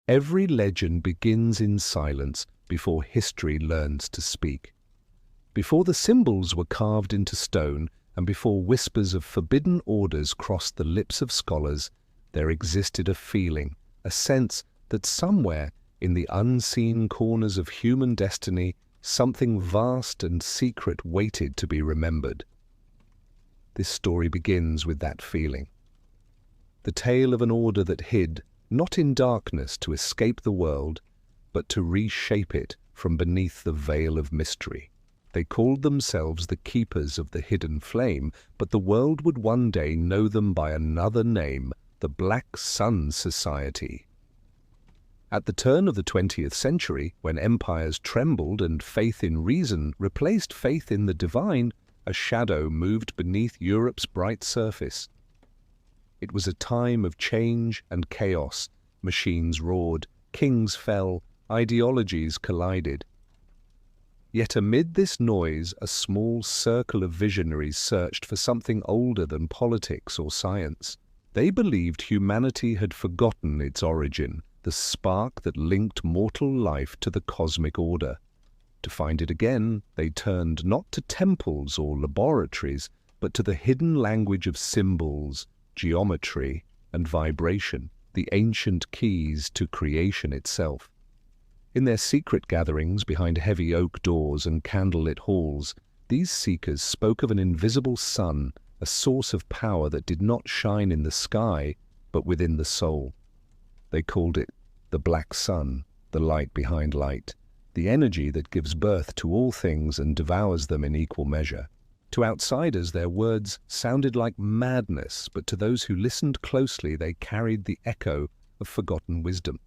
Every legend begins in silence before history learns to speak. Before the symbols were carved into stone and before whispers of forbidden orders crossed the lips of scholars, there existed a feeling, a sense that somewhere in the unseen corners of human destiny, something vast and secret waited to be remembered. This story begins with that feeling. The tale of an order that hid, not in darkness to escape the world, but to reshape it from beneath the veil of mystery. They called themselves the keepers of the hidden flame, but the world would one day know them by another name, the Black Sun Society. At the turn of the 20th century, when empires trembled and faith in reason replaced faith in the divine, a shadow moved beneath Europe's bright surface. It was a time of change and chaos. Machines roared, kings fell, ideologies collided. Yet amid this noise, a small circle of visionaries searched for something older than politics or science. They believed humanity had forgotten its origin, the spark that linked mortal life to the cosmic order. To find it again, they turned not to temples or laboratories, but to the hidden language of symbols, geometry, and vibration, the ancient keys to creation itself. In their secret gatherings behind heavy oak doors and candlelit halls, these seekers spoke of an invisible sun, a source of power that did not shine in the sky, but within the soul. They called it the Black Sun, the light behind light, the energy that gives birth to all things and devours them in equal measure. To outsiders, their words sounded like madness, but to those who listened closely, they carried the echo of forgotten wisdom.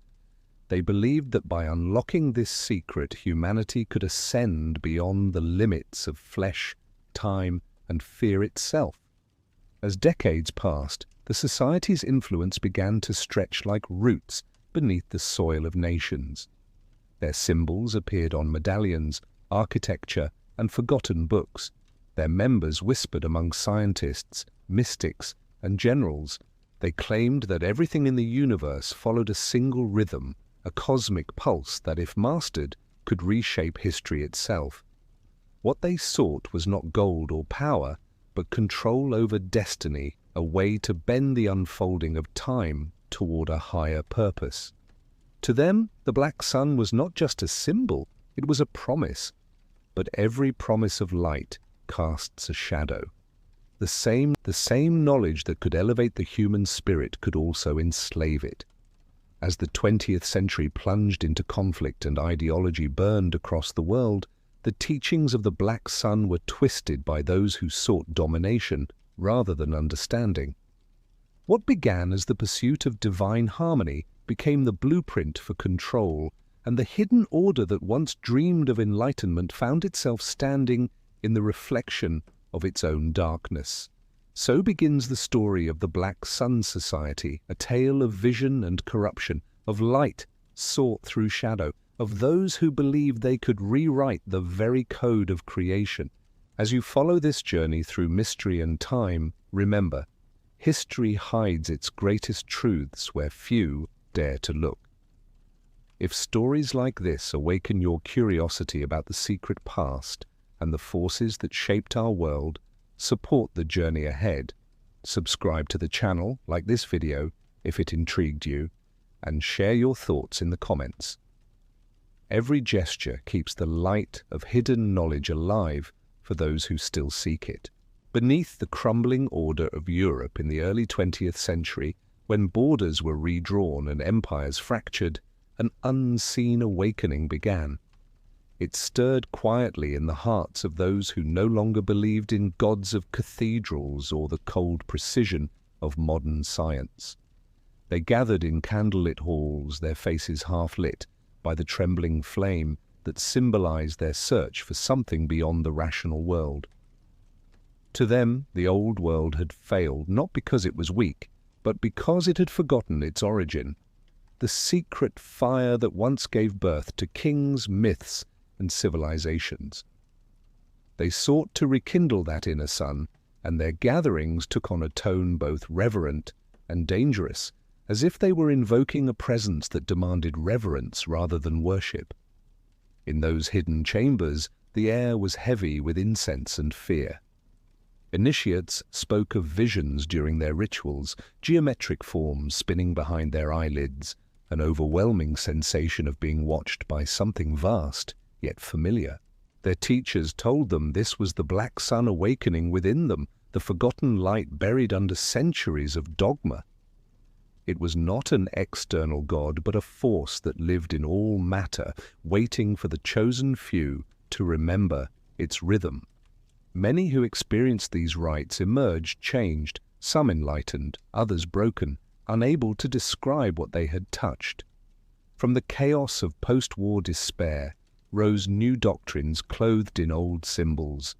They believed that by unlocking this secret, humanity could ascend beyond the limits of flesh, time, and fear itself. As decades passed, the society's influence began to stretch like roots beneath the soil of nations. Their symbols appeared on medallions, architecture, and forgotten books. Their members whispered among scientists, mystics, and generals. They claimed that everything in the universe followed a single rhythm, a cosmic pulse that, if mastered, could reshape history itself. What they sought was not gold or power, but control over destiny, a way to bend the unfolding of time toward a higher purpose. To them, the Black Sun was not just a symbol, it was a promise. But every promise of light casts a shadow. The same knowledge that could elevate the human spirit could also enslave it. As the 20th century plunged into conflict and ideology burned across the world, the teachings of the Black Sun were twisted by those who sought domination rather than understanding. What began as the pursuit of divine harmony became the blueprint for control, and the hidden order that once dreamed of enlightenment found itself standing in the reflection of its own darkness. So begins the story of the Black Sun Society, a tale of vision and corruption, of light sought through shadow, of those who believed they could rewrite the very code of creation. As you follow this journey through mystery and time, remember, history hides its greatest truths where few dare to look. If stories like this awaken your curiosity about the secret past and the forces that shaped our world, support the journey ahead. Subscribe to the channel, like this video if it intrigued you, and share your thoughts in the comments. Every gesture keeps the light of hidden knowledge alive for those who still seek it. Beneath the crumbling order of Europe in the early 20th century, when borders were redrawn and empires fractured, an unseen awakening began. It stirred quietly in the hearts of those who no longer believed in gods of cathedrals or the cold precision of modern science. They gathered in candlelit halls, their faces half lit by the trembling flame that symbolized their search for something beyond the rational world. To them, the old world had failed not because it was weak, but because it had forgotten its origin, the secret fire that once gave birth to kings, myths, and civilizations. They sought to rekindle that inner sun, and their gatherings took on a tone both reverent and dangerous, as if they were invoking a presence that demanded reverence rather than worship. In those hidden chambers, the air was heavy with incense and fear. Initiates spoke of visions during their rituals, geometric forms spinning behind their eyelids, an overwhelming sensation of being watched by something vast, yet familiar. Their teachers told them this was the black sun awakening within them, the forgotten light buried under centuries of dogma. It was not an external god, but a force that lived in all matter, waiting for the chosen few to remember its rhythm. Many who experienced these rites emerged changed, some enlightened, others broken, unable to describe what they had touched. From the chaos of post-war despair rose new doctrines clothed in old symbols.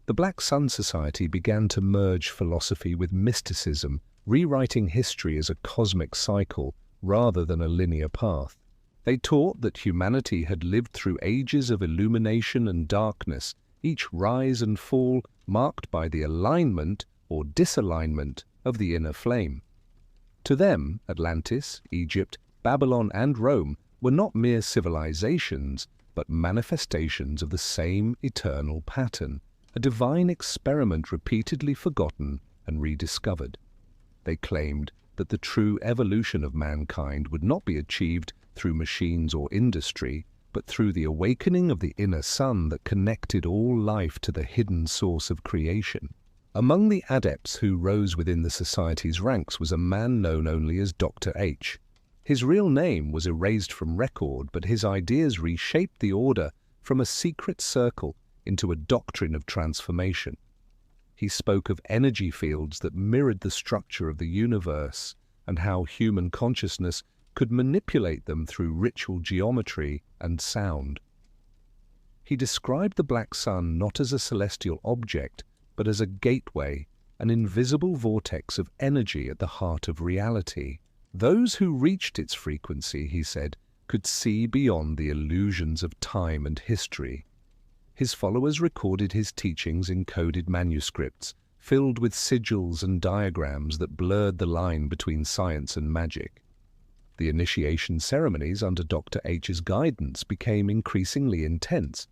The Black Sun Society began to merge philosophy with mysticism, rewriting history as a cosmic cycle rather than a linear path. They taught that humanity had lived through ages of illumination and darkness, each rise and fall marked by the alignment or disalignment of the inner flame. To them, Atlantis, Egypt, Babylon, and Rome were not mere civilizations, but manifestations of the same eternal pattern, a divine experiment repeatedly forgotten and rediscovered. They claimed that the true evolution of mankind would not be achieved through machines or industry, but through the awakening of the inner sun that connected all life to the hidden source of creation. Among the adepts who rose within the society's ranks was a man known only as Dr. H. His real name was erased from record, but his ideas reshaped the order from a secret circle into a doctrine of transformation. He spoke of energy fields that mirrored the structure of the universe and how human consciousness could manipulate them through ritual geometry and sound. He described the black sun not as a celestial object, but as a gateway, an invisible vortex of energy at the heart of reality. Those who reached its frequency, he said, could see beyond the illusions of time and history. His followers recorded his teachings in coded manuscripts, filled with sigils and diagrams that blurred the line between science and magic. The initiation ceremonies under Dr. H's guidance became increasingly intense.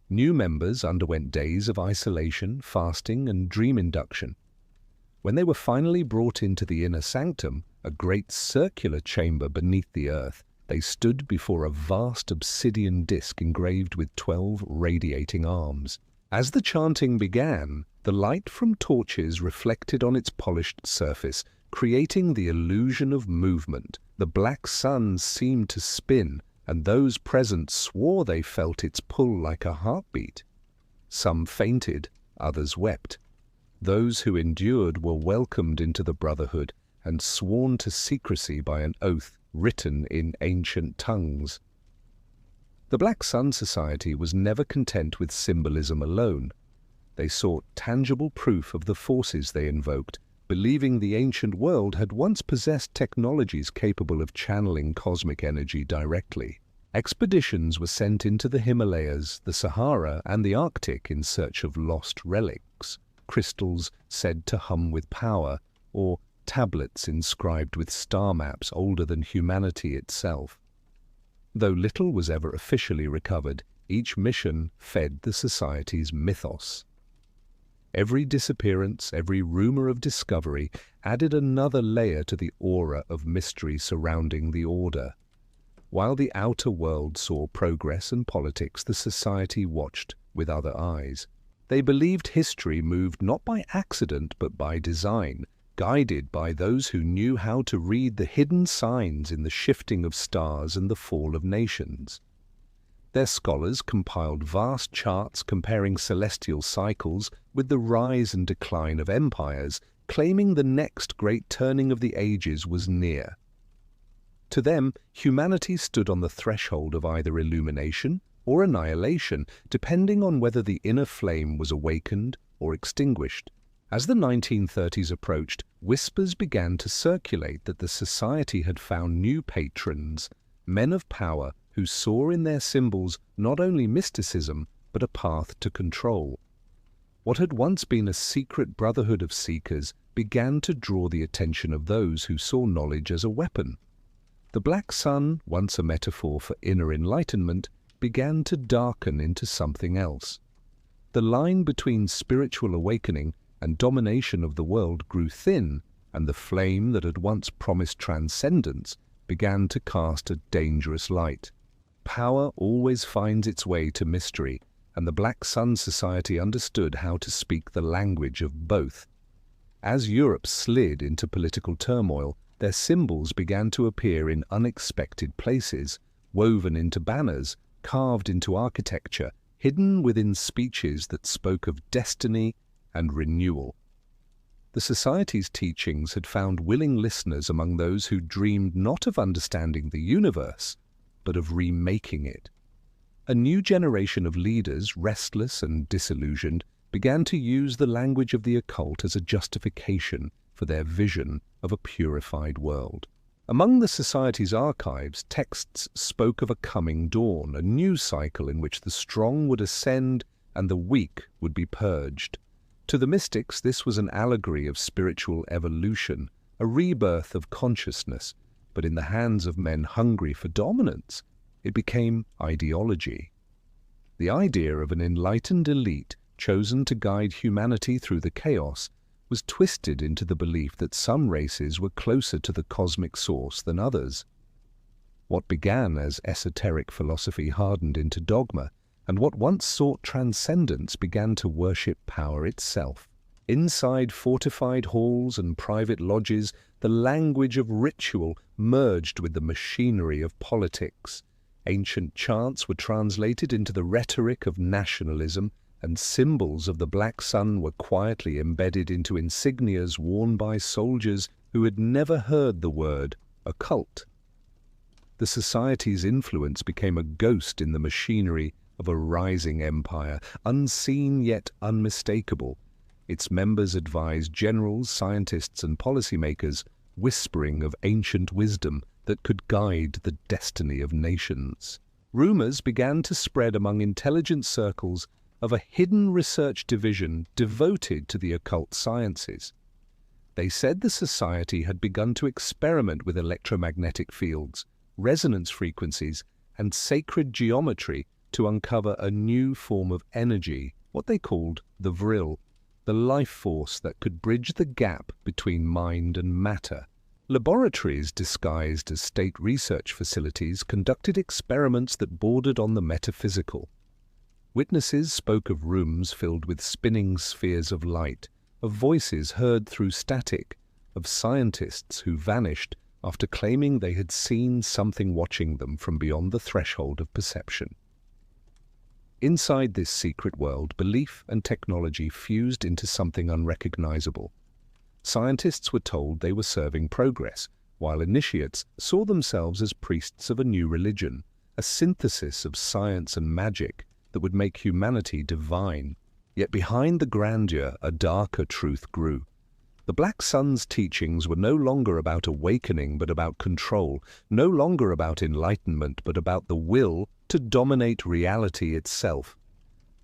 New members underwent days of isolation, fasting, and dream induction. When they were finally brought into the inner sanctum, a great circular chamber beneath the earth, they stood before a vast obsidian disc engraved with 12 radiating arms. As the chanting began, the light from torches reflected on its polished surface, creating the illusion of movement. The black sun seemed to spin, and those present swore they felt its pull like a heartbeat. Some fainted, others wept. Those who endured were welcomed into the brotherhood and sworn to secrecy by an oath written in ancient tongues. The Black Sun Society was never content with symbolism alone. They sought tangible proof of the forces they invoked, believing the ancient world had once possessed technologies capable of channeling cosmic energy directly. Expeditions were sent into the Himalayas, the Sahara, and the Arctic in search of lost relics, crystals said to hum with power, or tablets inscribed with star maps older than humanity itself. Though little was ever officially recovered, each mission fed the society's mythos. Every disappearance, every rumor of discovery added another layer to the aura of mystery surrounding the order. While the outer world saw progress and politics, the society watched with other eyes. They believed history moved not by accident but by design, guided by those who knew how to read the hidden signs in the shifting of stars and the fall of nations. Their scholars compiled vast charts comparing celestial cycles with the rise and decline of empires, claiming the next great turning of the ages was near. To them, humanity stood on the threshold of either illumination or annihilation, depending on whether the inner flame was awakened or extinguished. As the 1930s approached, whispers began to circulate that the society had found new patrons, men of power who saw in their symbols not only mysticism, but a path to control. What had once been a secret brotherhood of seekers began to draw the attention of those who saw knowledge as a weapon. The black sun, once a metaphor for inner enlightenment, began to darken into something else. The line between spiritual awakening and domination of the world grew thin, and the flame that had once promised transcendence began to cast a dangerous light. Power always finds its way to mystery, and the Black Sun Society understood how to speak the language of both. As Europe slid into political turmoil, their symbols began to appear in unexpected places, woven into banners, carved into architecture, hidden within speeches that spoke of destiny and renewal. The Society's teachings had found willing listeners among those who dreamed not of understanding the universe, but of remaking it. A new generation of leaders, restless and disillusioned, began to use the language of the occult as a justification for their vision of a purified world. Among the Society's archives, texts spoke of a coming dawn, a new cycle in which the strong would ascend and the weak would be purged. To the mystics, this was an allegory of spiritual evolution, a rebirth of consciousness, but in the hands of men hungry for dominance, it became ideology. The idea of an enlightened elite chosen to guide humanity through the chaos was twisted into the belief that some races were closer to the cosmic source than others. What began as esoteric philosophy hardened into dogma, and what once sought transcendence began to worship power itself. Inside fortified halls and private lodges, the language of ritual merged with the machinery of politics. Ancient chants were translated into the rhetoric of nationalism, and symbols of the Black Sun were quietly embedded into insignias worn by soldiers who had never heard the word occult. The Society's influence became a ghost in the machinery of a rising empire, unseen yet unmistakable. Its members advised generals, scientists, and policymakers, whispering of ancient wisdom that could guide the destiny of nations. Rumors began to spread among intelligence circles of a hidden research division devoted to the occult sciences. They said the Society had begun to experiment with electromagnetic fields, resonance frequencies, and sacred geometry to uncover a new form of energy, what they called the vril, the life force that could bridge the gap between mind and matter. Laboratories disguised as state research facilities conducted experiments that bordered on the metaphysical. Witnesses spoke of rooms filled with spinning spheres of light, of voices heard through static, of scientists who vanished after claiming they had seen something watching them from beyond the threshold of perception. Inside this secret world, belief and technology fused into something unrecognizable. Scientists were told they were serving progress, while initiates saw themselves as priests of a new religion, a synthesis of science and magic that would make humanity divine. Yet behind the grandeur, a darker truth grew. The Black Sun's teachings were no longer about awakening but about control, no longer about enlightenment but about the will to dominate reality itself.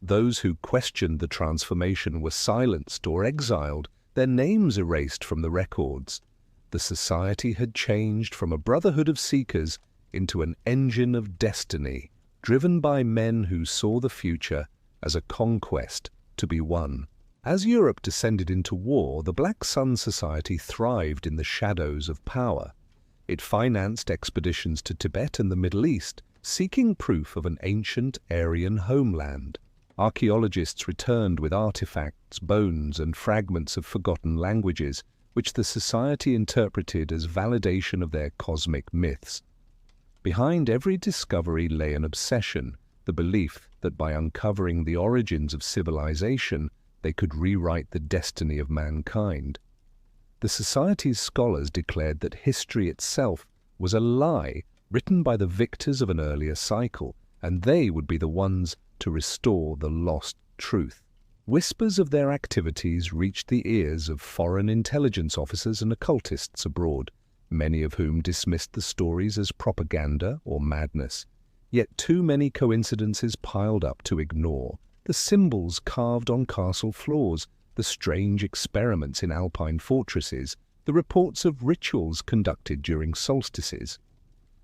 Those who questioned the transformation were silenced or exiled, their names erased from the records. The Society had changed from a brotherhood of seekers into an engine of destiny, driven by men who saw the future as a conquest to be won. As Europe descended into war, the Black Sun Society thrived in the shadows of power. It financed expeditions to Tibet and the Middle East, seeking proof of an ancient Aryan homeland. Archaeologists returned with artifacts, bones, and fragments of forgotten languages, which the Society interpreted as validation of their cosmic myths. Behind every discovery lay an obsession, the belief that by uncovering the origins of civilization, they could rewrite the destiny of mankind. The Society's scholars declared that history itself was a lie written by the victors of an earlier cycle, and they would be the ones to restore the lost truth. Whispers of their activities reached the ears of foreign intelligence officers and occultists abroad, many of whom dismissed the stories as propaganda or madness. Yet too many coincidences piled up to ignore. The symbols carved on castle floors, the strange experiments in alpine fortresses, the reports of rituals conducted during solstices.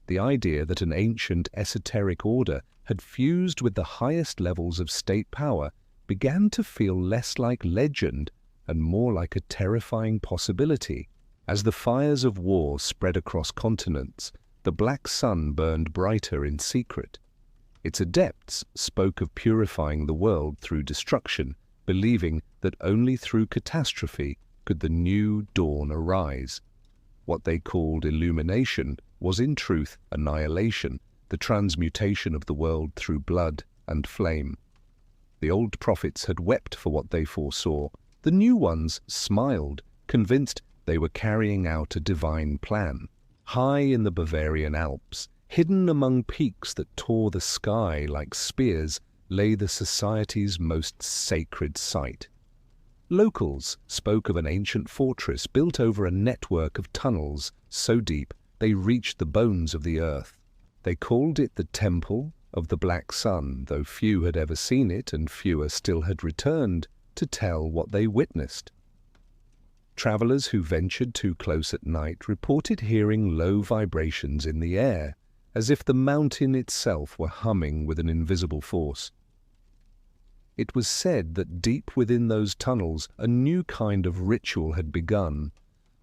The idea that an ancient esoteric order had fused with the highest levels of state power began to feel less like legend and more like a terrifying possibility. As the fires of war spread across continents, the black sun burned brighter in secret. Its adepts spoke of purifying the world through destruction, believing that only through catastrophe could the new dawn arise. What they called illumination was in truth annihilation, the transmutation of the world through blood and flame. The old prophets had wept for what they foresaw. The new ones smiled, convinced they were carrying out a divine plan. High in the Bavarian Alps, hidden among peaks that tore the sky like spears, lay the society's most sacred site. Locals spoke of an ancient fortress built over a network of tunnels so deep they reached the bones of the earth. They called it the Temple of the Black Sun, though few had ever seen it and fewer still had returned to tell what they witnessed. Travelers who ventured too close at night reported hearing low vibrations in the air, as if the mountain itself were humming with an invisible force. It was said that deep within those tunnels a new kind of ritual had begun,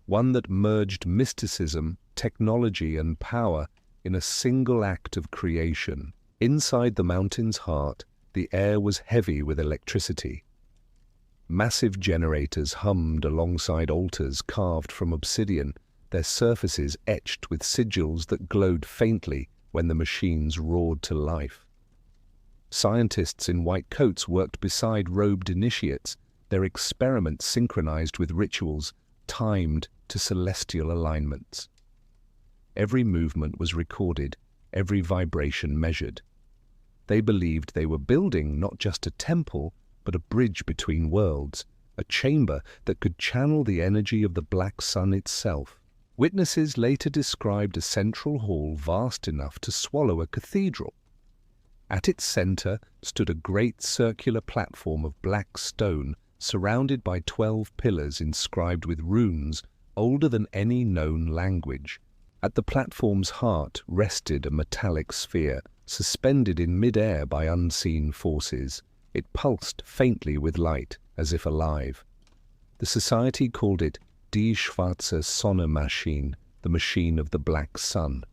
one that merged mysticism, technology, and power in a single act of creation. Inside the mountain's heart, the air was heavy with electricity. Massive generators hummed alongside altars carved from obsidian, their surfaces etched with sigils that glowed faintly when the machines roared to life. Scientists in white coats worked beside robed initiates, their experiments synchronized with rituals timed to celestial alignments. Every movement was recorded, every vibration measured. They believed they were building not just a temple, but a bridge between worlds, a chamber that could channel the energy of the black sun itself. Witnesses later described a central hall vast enough to swallow a cathedral. At its center stood a great circular platform of black stone surrounded by 12 pillars inscribed with runes older than any known language. At the platform's heart rested a metallic sphere, suspended in mid-air by unseen forces. It pulsed faintly with light, as if alive. The society called it Die Schwarze Sonnenmaschine, the machine of the black sun.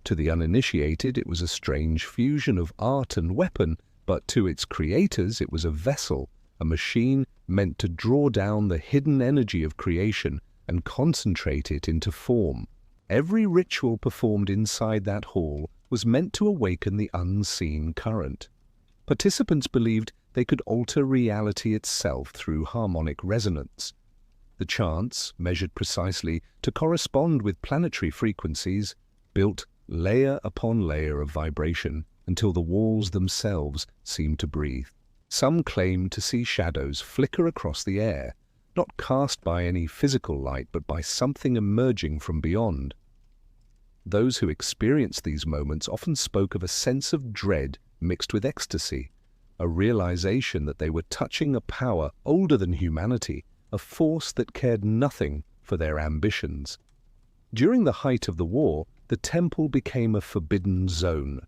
To the uninitiated, it was a strange fusion of art and weapon, but to its creators it was a vessel, a machine meant to draw down the hidden energy of creation and concentrate it into form. Every ritual performed inside that hall was meant to awaken the unseen current. Participants believed they could alter reality itself through harmonic resonance. The chants, measured precisely to correspond with planetary frequencies, built layer upon layer of vibration until the walls themselves seemed to breathe. Some claimed to see shadows flicker across the air, not cast by any physical light but by something emerging from beyond. Those who experienced these moments often spoke of a sense of dread mixed with ecstasy, a realization that they were touching a power older than humanity, a force that cared nothing for their ambitions. During the height of the war, the temple became a forbidden zone.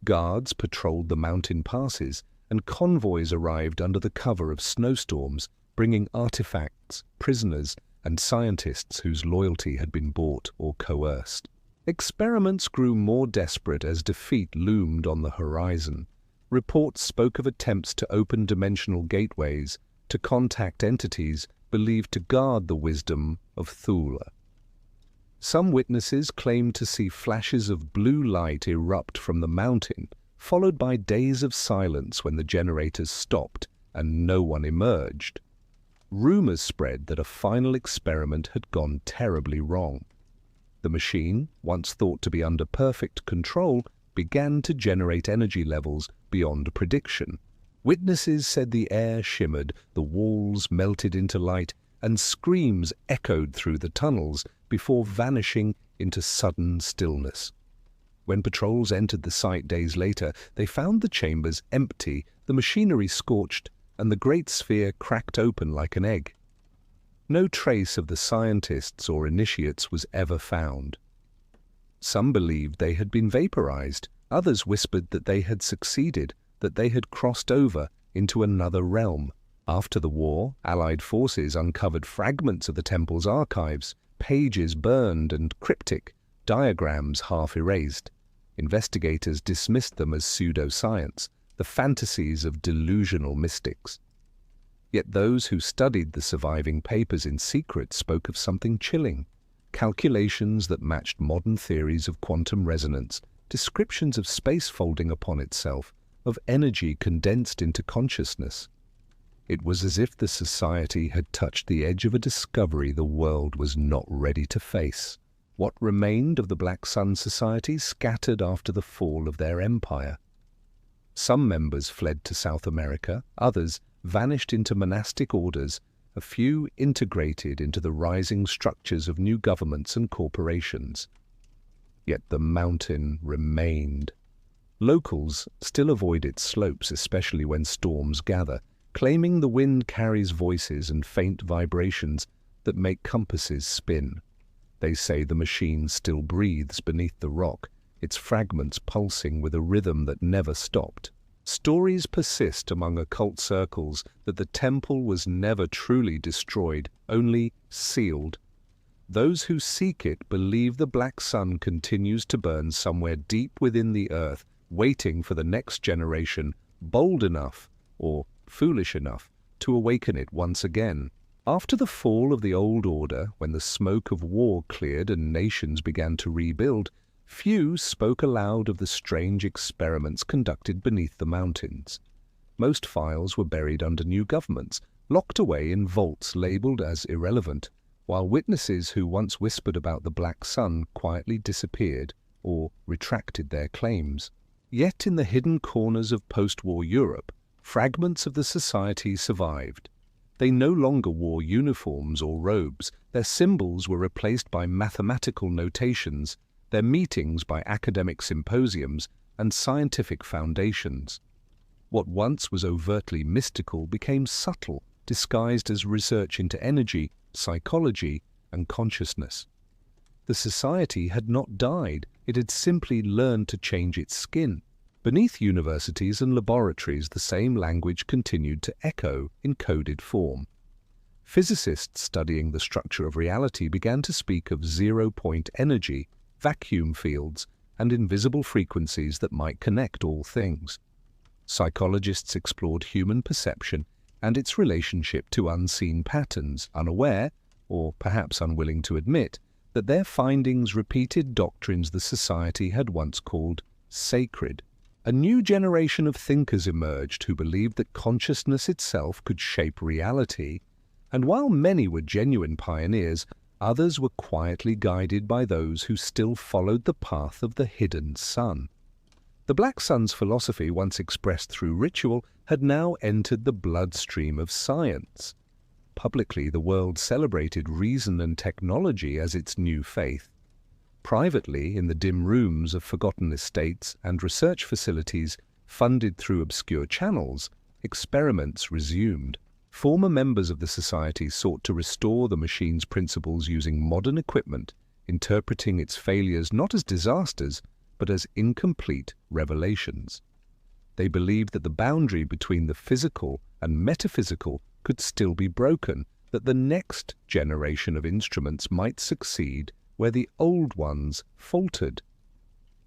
Guards patrolled the mountain passes, and convoys arrived under the cover of snowstorms, bringing artifacts, prisoners, and scientists whose loyalty had been bought or coerced. Experiments grew more desperate as defeat loomed on the horizon. Reports spoke of attempts to open dimensional gateways, to contact entities believed to guard the wisdom of Thule. Some witnesses claimed to see flashes of blue light erupt from the mountain, followed by days of silence when the generators stopped and no one emerged. Rumors spread that a final experiment had gone terribly wrong. The machine, once thought to be under perfect control, began to generate energy levels beyond prediction. Witnesses said the air shimmered, the walls melted into light, and screams echoed through the tunnels before vanishing into sudden stillness. When patrols entered the site days later, they found the chambers empty, the machinery scorched, and the great sphere cracked open like an egg. No trace of the scientists or initiates was ever found. Some believed they had been vaporized, others whispered that they had succeeded, that they had crossed over into another realm. After the war, Allied forces uncovered fragments of the temple's archives, pages burned and cryptic, diagrams half erased. Investigators dismissed them as pseudoscience, the fantasies of delusional mystics. Yet those who studied the surviving papers in secret spoke of something chilling: calculations that matched modern theories of quantum resonance, descriptions of space folding upon itself, of energy condensed into consciousness. It was as if the society had touched the edge of a discovery the world was not ready to face. What remained of the Black Sun Society scattered after the fall of their empire. Some members fled to South America, others vanished into monastic orders, a few integrated into the rising structures of new governments and corporations. Yet the mountain remained. Locals still avoid its slopes, especially when storms gather, claiming the wind carries voices and faint vibrations that make compasses spin. They say the machine still breathes beneath the rock, its fragments pulsing with a rhythm that never stopped. Stories persist among occult circles that the temple was never truly destroyed, only sealed. Those who seek it believe the Black Sun continues to burn somewhere deep within the earth, waiting for the next generation, bold enough, or foolish enough, to awaken it once again. After the fall of the old order, when the smoke of war cleared and nations began to rebuild, few spoke aloud of the strange experiments conducted beneath the mountains. Most files were buried under new governments, locked away in vaults labeled as irrelevant, while witnesses who once whispered about the Black Sun quietly disappeared or retracted their claims. Yet in the hidden corners of post-war Europe, fragments of the society survived. They no longer wore uniforms or robes, their symbols were replaced by mathematical notations, their meetings by academic symposiums and scientific foundations. What once was overtly mystical became subtle, disguised as research into energy, psychology, and consciousness. The society had not died, it had simply learned to change its skin. Beneath universities and laboratories, the same language continued to echo in coded form. Physicists studying the structure of reality began to speak of zero-point energy, vacuum fields, and invisible frequencies that might connect all things. Psychologists explored human perception and its relationship to unseen patterns, unaware, or perhaps unwilling to admit, that their findings repeated doctrines the society had once called sacred. A new generation of thinkers emerged who believed that consciousness itself could shape reality, and while many were genuine pioneers, others were quietly guided by those who still followed the path of the hidden sun. The Black Sun's philosophy, once expressed through ritual, had now entered the bloodstream of science. Publicly, the world celebrated reason and technology as its new faith. Privately, in the dim rooms of forgotten estates and research facilities funded through obscure channels, experiments resumed. Former members of the society sought to restore the machine's principles using modern equipment, interpreting its failures not as disasters, but as incomplete revelations. They believed that the boundary between the physical and metaphysical could still be broken, that the next generation of instruments might succeed where the old ones faltered.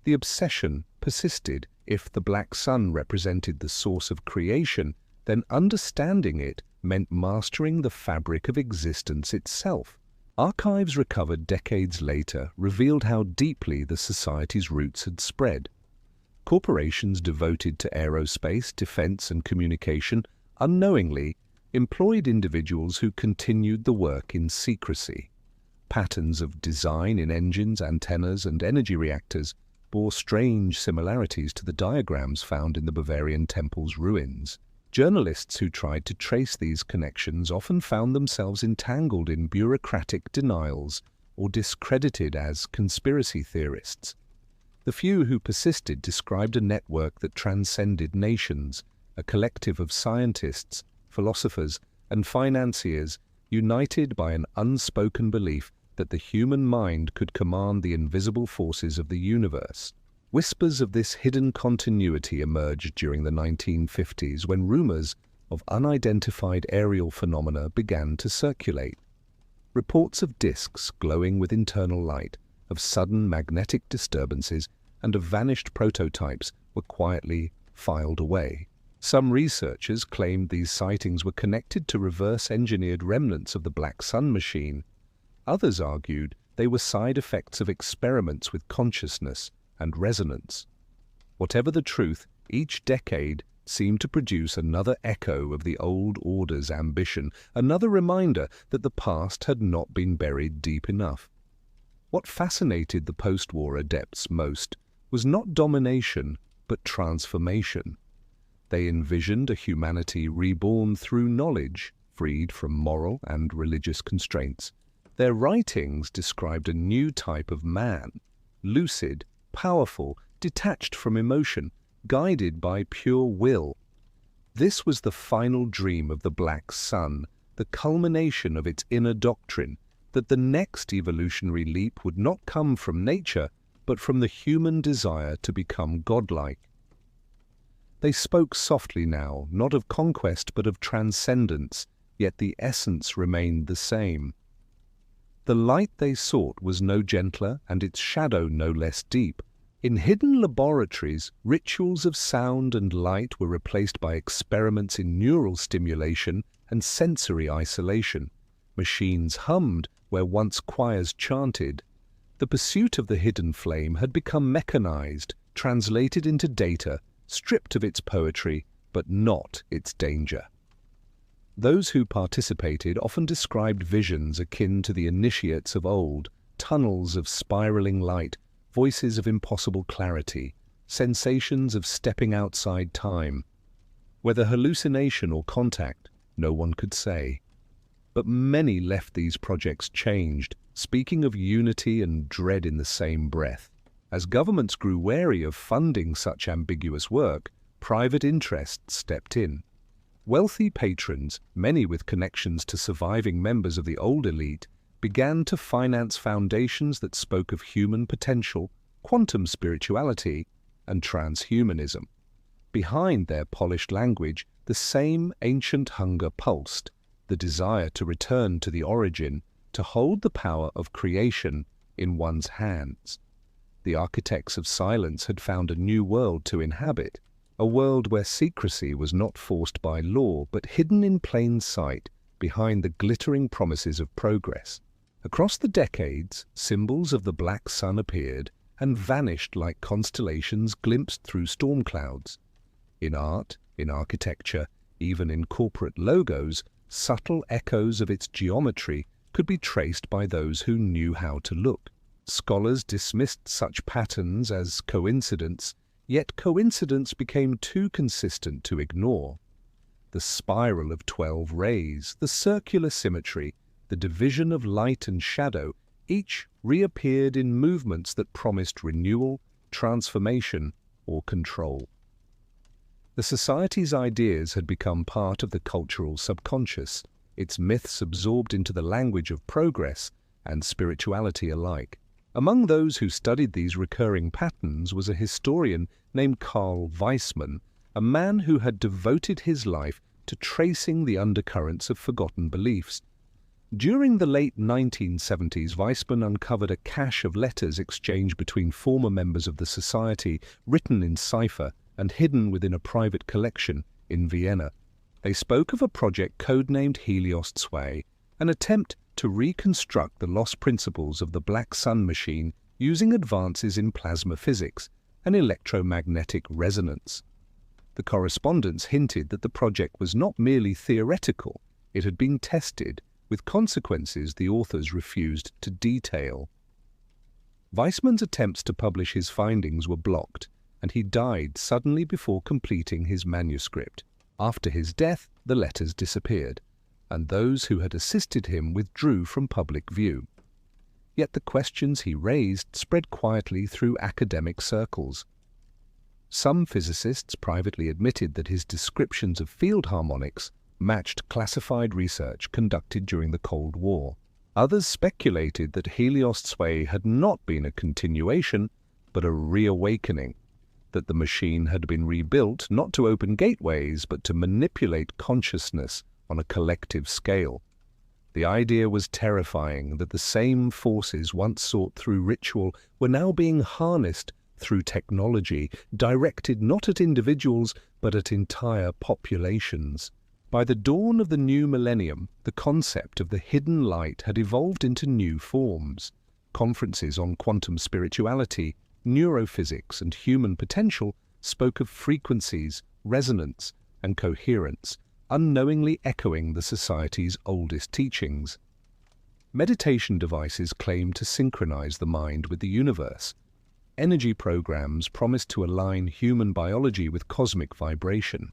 The obsession persisted. If the Black Sun represented the source of creation, then understanding it meant mastering the fabric of existence itself. Archives recovered decades later revealed how deeply the society's roots had spread. Corporations devoted to aerospace, defense, and communication unknowingly employed individuals who continued the work in secrecy. Patterns of design in engines, antennas, and energy reactors bore strange similarities to the diagrams found in the Bavarian temple's ruins. Journalists who tried to trace these connections often found themselves entangled in bureaucratic denials or discredited as conspiracy theorists. The few who persisted described a network that transcended nations, a collective of scientists, philosophers, and financiers, united by an unspoken belief that the human mind could command the invisible forces of the universe. Whispers of this hidden continuity emerged during the 1950s when rumors of unidentified aerial phenomena began to circulate. Reports of disks glowing with internal light, of sudden magnetic disturbances, and of vanished prototypes were quietly filed away. Some researchers claimed these sightings were connected to reverse-engineered remnants of the Black Sun machine. Others argued they were side effects of experiments with consciousness and resonance. Whatever the truth, each decade seemed to produce another echo of the old order's ambition, another reminder that the past had not been buried deep enough. What fascinated the post-war adepts most was not domination, but transformation. They envisioned a humanity reborn through knowledge, freed from moral and religious constraints. Their writings described a new type of man, lucid, powerful, detached from emotion, guided by pure will. This was the final dream of the Black Sun, the culmination of its inner doctrine, that the next evolutionary leap would not come from nature, but from the human desire to become godlike. They spoke softly now, not of conquest but of transcendence, yet the essence remained the same. The light they sought was no gentler, and its shadow no less deep. In hidden laboratories, rituals of sound and light were replaced by experiments in neural stimulation and sensory isolation. Machines hummed where once choirs chanted. The pursuit of the hidden flame had become mechanized, translated into data, stripped of its poetry, but not its danger. Those who participated often described visions akin to the initiates of old, tunnels of spiraling light, voices of impossible clarity, sensations of stepping outside time. Whether hallucination or contact, no one could say. But many left these projects changed, speaking of unity and dread in the same breath. As governments grew wary of funding such ambiguous work, private interests stepped in. Wealthy patrons, many with connections to surviving members of the old elite, began to finance foundations that spoke of human potential, quantum spirituality, and transhumanism. Behind their polished language, the same ancient hunger pulsed, the desire to return to the origin, to hold the power of creation in one's hands. The architects of silence had found a new world to inhabit, a world where secrecy was not forced by law but hidden in plain sight behind the glittering promises of progress. Across the decades, symbols of the Black Sun appeared and vanished like constellations glimpsed through storm clouds. In art, in architecture, even in corporate logos, subtle echoes of its geometry could be traced by those who knew how to look. Scholars dismissed such patterns as coincidence, yet coincidence became too consistent to ignore. The spiral of 12 rays, the circular symmetry, the division of light and shadow, each reappeared in movements that promised renewal, transformation, or control. The society's ideas had become part of the cultural subconscious, its myths absorbed into the language of progress and spirituality alike. Among those who studied these recurring patterns was a historian named Carl Weissman, a man who had devoted his life to tracing the undercurrents of forgotten beliefs. During the late 1970s, Weissman uncovered a cache of letters exchanged between former members of the society, written in cipher and hidden within a private collection in Vienna. They spoke of a project codenamed Helios 2, an attempt to reconstruct the lost principles of the Black Sun machine using advances in plasma physics and electromagnetic resonance. The correspondence hinted that the project was not merely theoretical, it had been tested, with consequences the authors refused to detail. Weissman's attempts to publish his findings were blocked, and he died suddenly before completing his manuscript. After his death, the letters disappeared, and those who had assisted him withdrew from public view. Yet the questions he raised spread quietly through academic circles. Some physicists privately admitted that his descriptions of field harmonics matched classified research conducted during the Cold War. Others speculated that Heliost's way had not been a continuation, but a reawakening, that the machine had been rebuilt not to open gateways, but to manipulate consciousness on a collective scale. The idea was terrifying that the same forces once sought through ritual were now being harnessed through technology, directed not at individuals but at entire populations. By the dawn of the new millennium, the concept of the hidden light had evolved into new forms. Conferences on quantum spirituality, neurophysics, and human potential spoke of frequencies, resonance, and coherence, unknowingly echoing the society's oldest teachings. Meditation devices claimed to synchronize the mind with the universe. Energy programs promised to align human biology with cosmic vibration.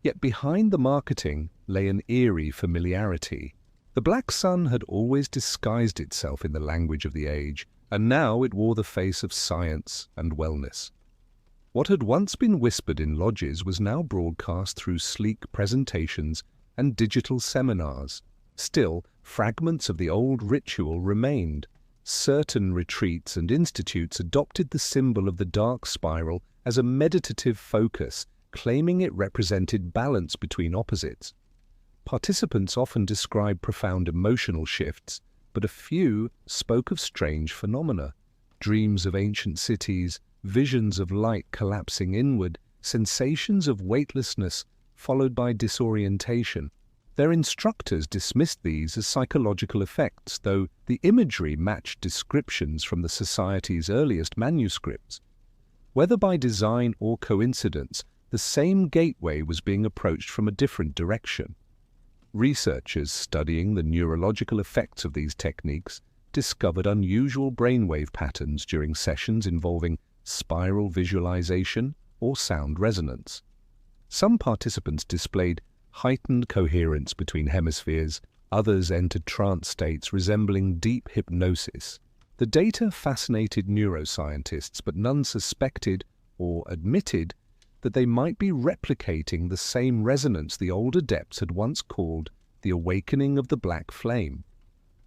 Yet behind the marketing lay an eerie familiarity. The black sun had always disguised itself in the language of the age, and now it wore the face of science and wellness. What had once been whispered in lodges was now broadcast through sleek presentations and digital seminars. Still, fragments of the old ritual remained. Certain retreats and institutes adopted the symbol of the dark spiral as a meditative focus, claiming it represented balance between opposites. Participants often described profound emotional shifts, but a few spoke of strange phenomena: dreams of ancient cities, visions of light collapsing inward, sensations of weightlessness followed by disorientation. Their instructors dismissed these as psychological effects, though the imagery matched descriptions from the society's earliest manuscripts. Whether by design or coincidence, the same gateway was being approached from a different direction. Researchers studying the neurological effects of these techniques discovered unusual brainwave patterns during sessions involving spiral visualization or sound resonance. Some participants displayed heightened coherence between hemispheres, others entered trance states resembling deep hypnosis. The data fascinated neuroscientists, but none suspected or admitted that they might be replicating the same resonance the old adepts had once called the awakening of the black flame.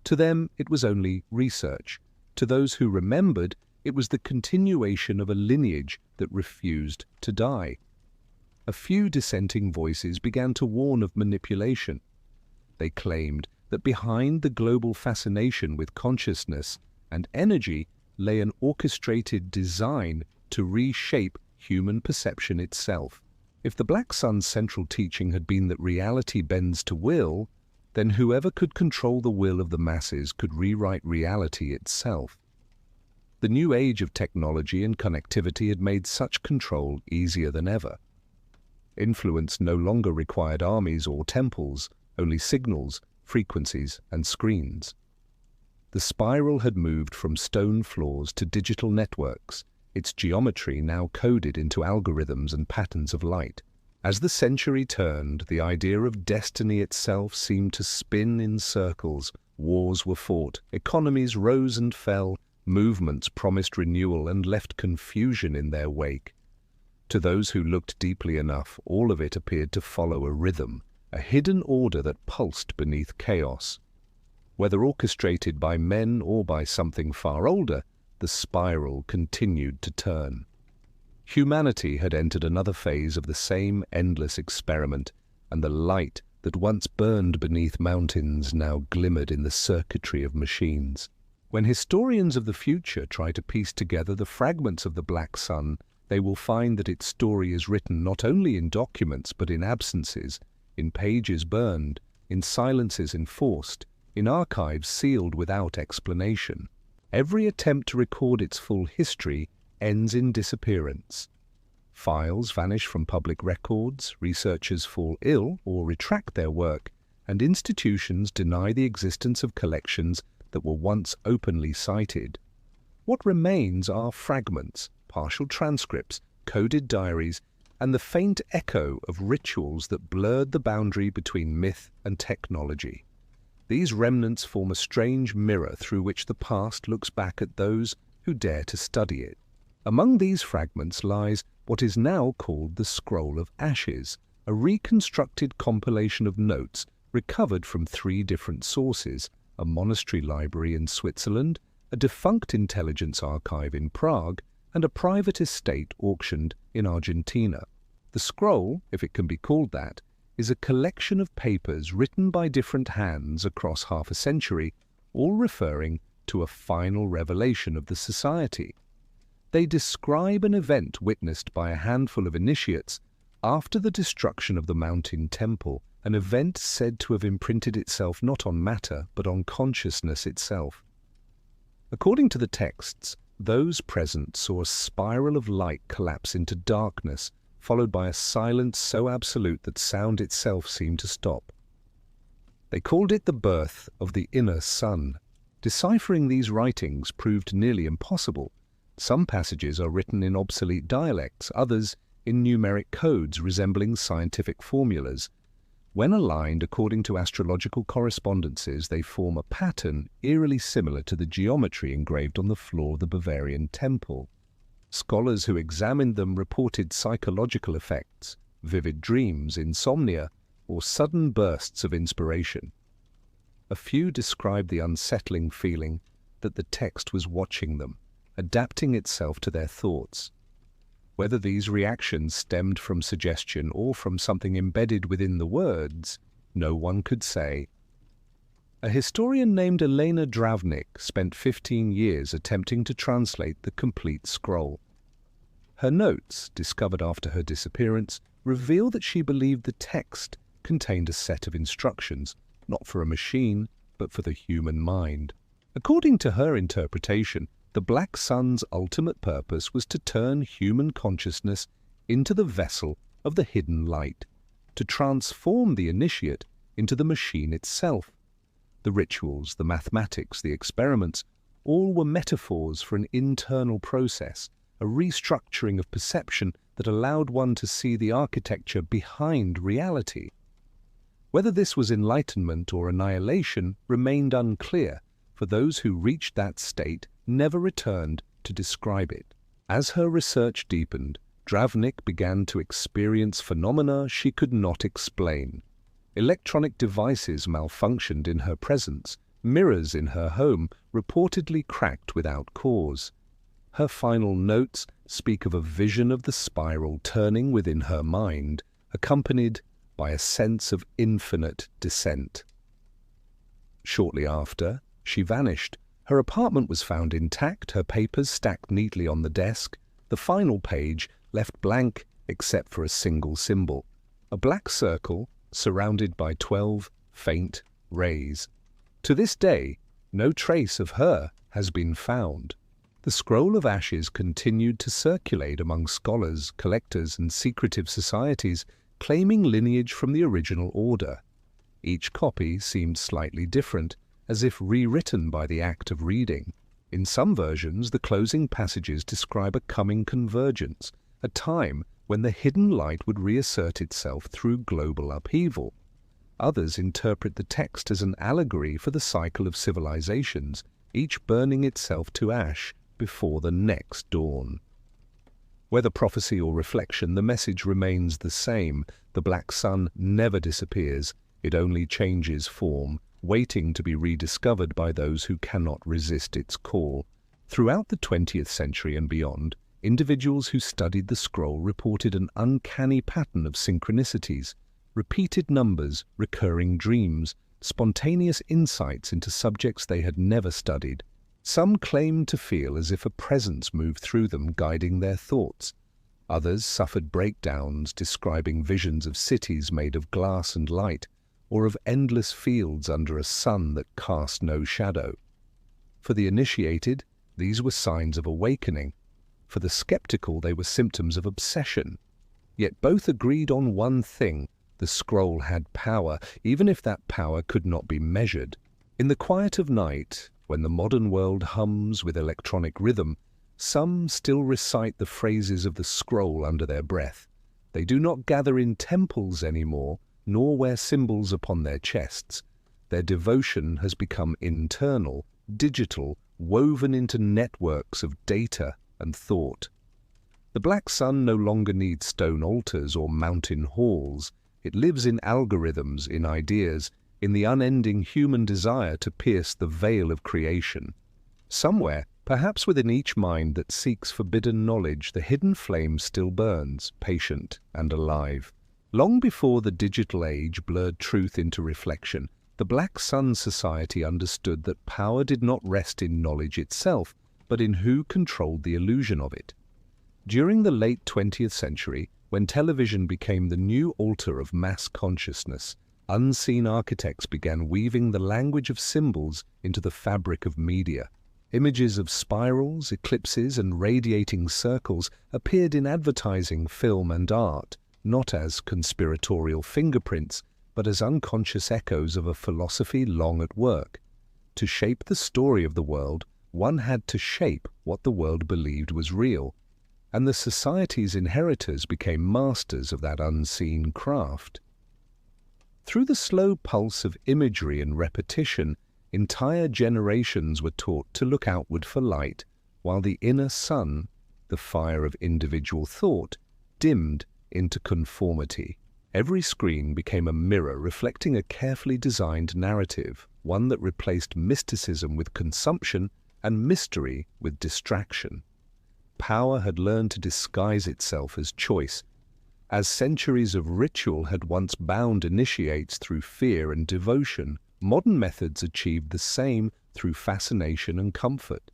To them, it was only research. To those who remembered, it was the continuation of a lineage that refused to die. A few dissenting voices began to warn of manipulation. They claimed that behind the global fascination with consciousness and energy lay an orchestrated design to reshape human perception itself. If the Black Sun's central teaching had been that reality bends to will, then whoever could control the will of the masses could rewrite reality itself. The new age of technology and connectivity had made such control easier than ever. Influence no longer required armies or temples, only signals, frequencies, and screens. The spiral had moved from stone floors to digital networks, its geometry now coded into algorithms and patterns of light. As the century turned, the idea of destiny itself seemed to spin in circles. Wars were fought, economies rose and fell, movements promised renewal and left confusion in their wake. To those who looked deeply enough, all of it appeared to follow a rhythm, a hidden order that pulsed beneath chaos. Whether orchestrated by men or by something far older, the spiral continued to turn. Humanity had entered another phase of the same endless experiment, and the light that once burned beneath mountains now glimmered in the circuitry of machines. When historians of the future try to piece together the fragments of the Black Sun, they will find that its story is written not only in documents but in absences, in pages burned, in silences enforced, in archives sealed without explanation. Every attempt to record its full history ends in disappearance. Files vanish from public records, researchers fall ill or retract their work, and institutions deny the existence of collections that were once openly cited. What remains are fragments, partial transcripts, coded diaries, and the faint echo of rituals that blurred the boundary between myth and technology. These remnants form a strange mirror through which the past looks back at those who dare to study it. Among these fragments lies what is now called the Scroll of Ashes, a reconstructed compilation of notes recovered from 3 different sources: a monastery library in Switzerland, a defunct intelligence archive in Prague, and a private estate auctioned in Argentina. The scroll, if it can be called that, is a collection of papers written by different hands across half a century, all referring to a final revelation of the society. They describe an event witnessed by a handful of initiates after the destruction of the mountain temple, an event said to have imprinted itself not on matter but on consciousness itself. According to the texts, those present saw a spiral of light collapse into darkness, followed by a silence so absolute that sound itself seemed to stop. They called it the birth of the inner sun. Deciphering these writings proved nearly impossible. Some passages are written in obsolete dialects, others in numeric codes resembling scientific formulas. When aligned according to astrological correspondences, they form a pattern eerily similar to the geometry engraved on the floor of the Bavarian temple. Scholars who examined them reported psychological effects, vivid dreams, insomnia, or sudden bursts of inspiration. A few described the unsettling feeling that the text was watching them, adapting itself to their thoughts. Whether these reactions stemmed from suggestion or from something embedded within the words, no one could say. A historian named Elena Dravnik spent 15 years attempting to translate the complete scroll. Her notes, discovered after her disappearance, reveal that she believed the text contained a set of instructions, not for a machine, but for the human mind. According to her interpretation, the Black Sun's ultimate purpose was to turn human consciousness into the vessel of the hidden light, to transform the initiate into the machine itself. The rituals, the mathematics, the experiments, all were metaphors for an internal process, a restructuring of perception that allowed one to see the architecture behind reality. Whether this was enlightenment or annihilation remained unclear, for those who reached that state never returned to describe it. As her research deepened, Dravnik began to experience phenomena she could not explain. Electronic devices malfunctioned in her presence, mirrors in her home reportedly cracked without cause. Her final notes speak of a vision of the spiral turning within her mind, accompanied by a sense of infinite descent. Shortly after, she vanished. Her apartment was found intact, her papers stacked neatly on the desk, the final page left blank except for a single symbol, a black circle surrounded by 12 faint rays. To this day, no trace of her has been found. The scroll of ashes continued to circulate among scholars, collectors, and secretive societies, claiming lineage from the original order. Each copy seemed slightly different, as if rewritten by the act of reading. In some versions, the closing passages describe a coming convergence, a time when the hidden light would reassert itself through global upheaval. Others interpret the text as an allegory for the cycle of civilizations, each burning itself to ash before the next dawn. Whether prophecy or reflection, the message remains the same. The black sun never disappears, it only changes form, waiting to be rediscovered by those who cannot resist its call. Throughout the 20th century and beyond, individuals who studied the scroll reported an uncanny pattern of synchronicities, repeated numbers, recurring dreams, spontaneous insights into subjects they had never studied. Some claimed to feel as if a presence moved through them, guiding their thoughts. Others suffered breakdowns, describing visions of cities made of glass and light, or of endless fields under a sun that cast no shadow. For the initiated, these were signs of awakening. For the skeptical, they were symptoms of obsession. Yet both agreed on one thing: the scroll had power, even if that power could not be measured. In the quiet of night, when the modern world hums with electronic rhythm, some still recite the phrases of the scroll under their breath. They do not gather in temples anymore, nor wear symbols upon their chests. Their devotion has become internal, digital, woven into networks of data and thought. The black sun no longer needs stone altars or mountain halls. It lives in algorithms, in ideas, in the unending human desire to pierce the veil of creation. Somewhere, perhaps within each mind that seeks forbidden knowledge, the hidden flame still burns, patient and alive. Long before the digital age blurred truth into reflection, the Black Sun Society understood that power did not rest in knowledge itself, but in who controlled the illusion of it. During the late 20th century, when television became the new altar of mass consciousness, unseen architects began weaving the language of symbols into the fabric of media. Images of spirals, eclipses, and radiating circles appeared in advertising, film, and art, not as conspiratorial fingerprints, but as unconscious echoes of a philosophy long at work. To shape the story of the world, one had to shape what the world believed was real, and the society's inheritors became masters of that unseen craft. Through the slow pulse of imagery and repetition, entire generations were taught to look outward for light, while the inner sun, the fire of individual thought, dimmed into conformity. Every screen became a mirror reflecting a carefully designed narrative, one that replaced mysticism with consumption and mystery with distraction. Power had learned to disguise itself as choice, as centuries of ritual had once bound initiates through fear and devotion. Modern methods achieved the same through fascination and comfort.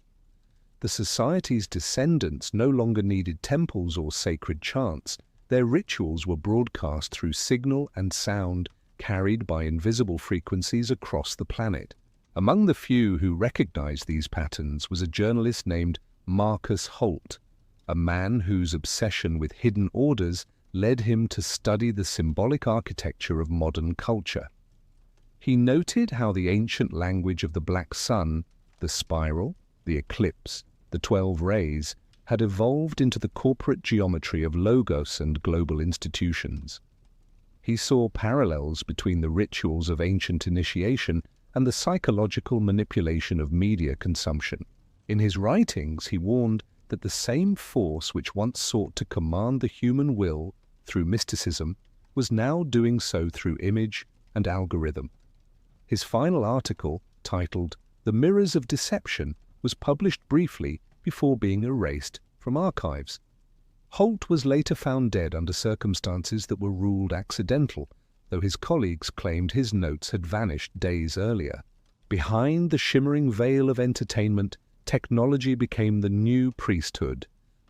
The society's descendants no longer needed temples or sacred chants. Their rituals were broadcast through signal and sound carried by invisible frequencies across the planet. Among the few who recognized these patterns was a journalist named Marcus Holt, a man whose obsession with hidden orders led him to study the symbolic architecture of modern culture. He noted how the ancient language of the black sun, the spiral, the eclipse, the 12 rays, had evolved into the corporate geometry of logos and global institutions. He saw parallels between the rituals of ancient initiation and the psychological manipulation of media consumption. In his writings, he warned that the same force which once sought to command the human will through mysticism was now doing so through image and algorithm. His final article, titled "The Mirrors of Deception," was published briefly before being erased from archives. Holt was later found dead under circumstances that were ruled accidental, though his colleagues claimed his notes had vanished days earlier. Behind the shimmering veil of entertainment, technology became the new priesthood.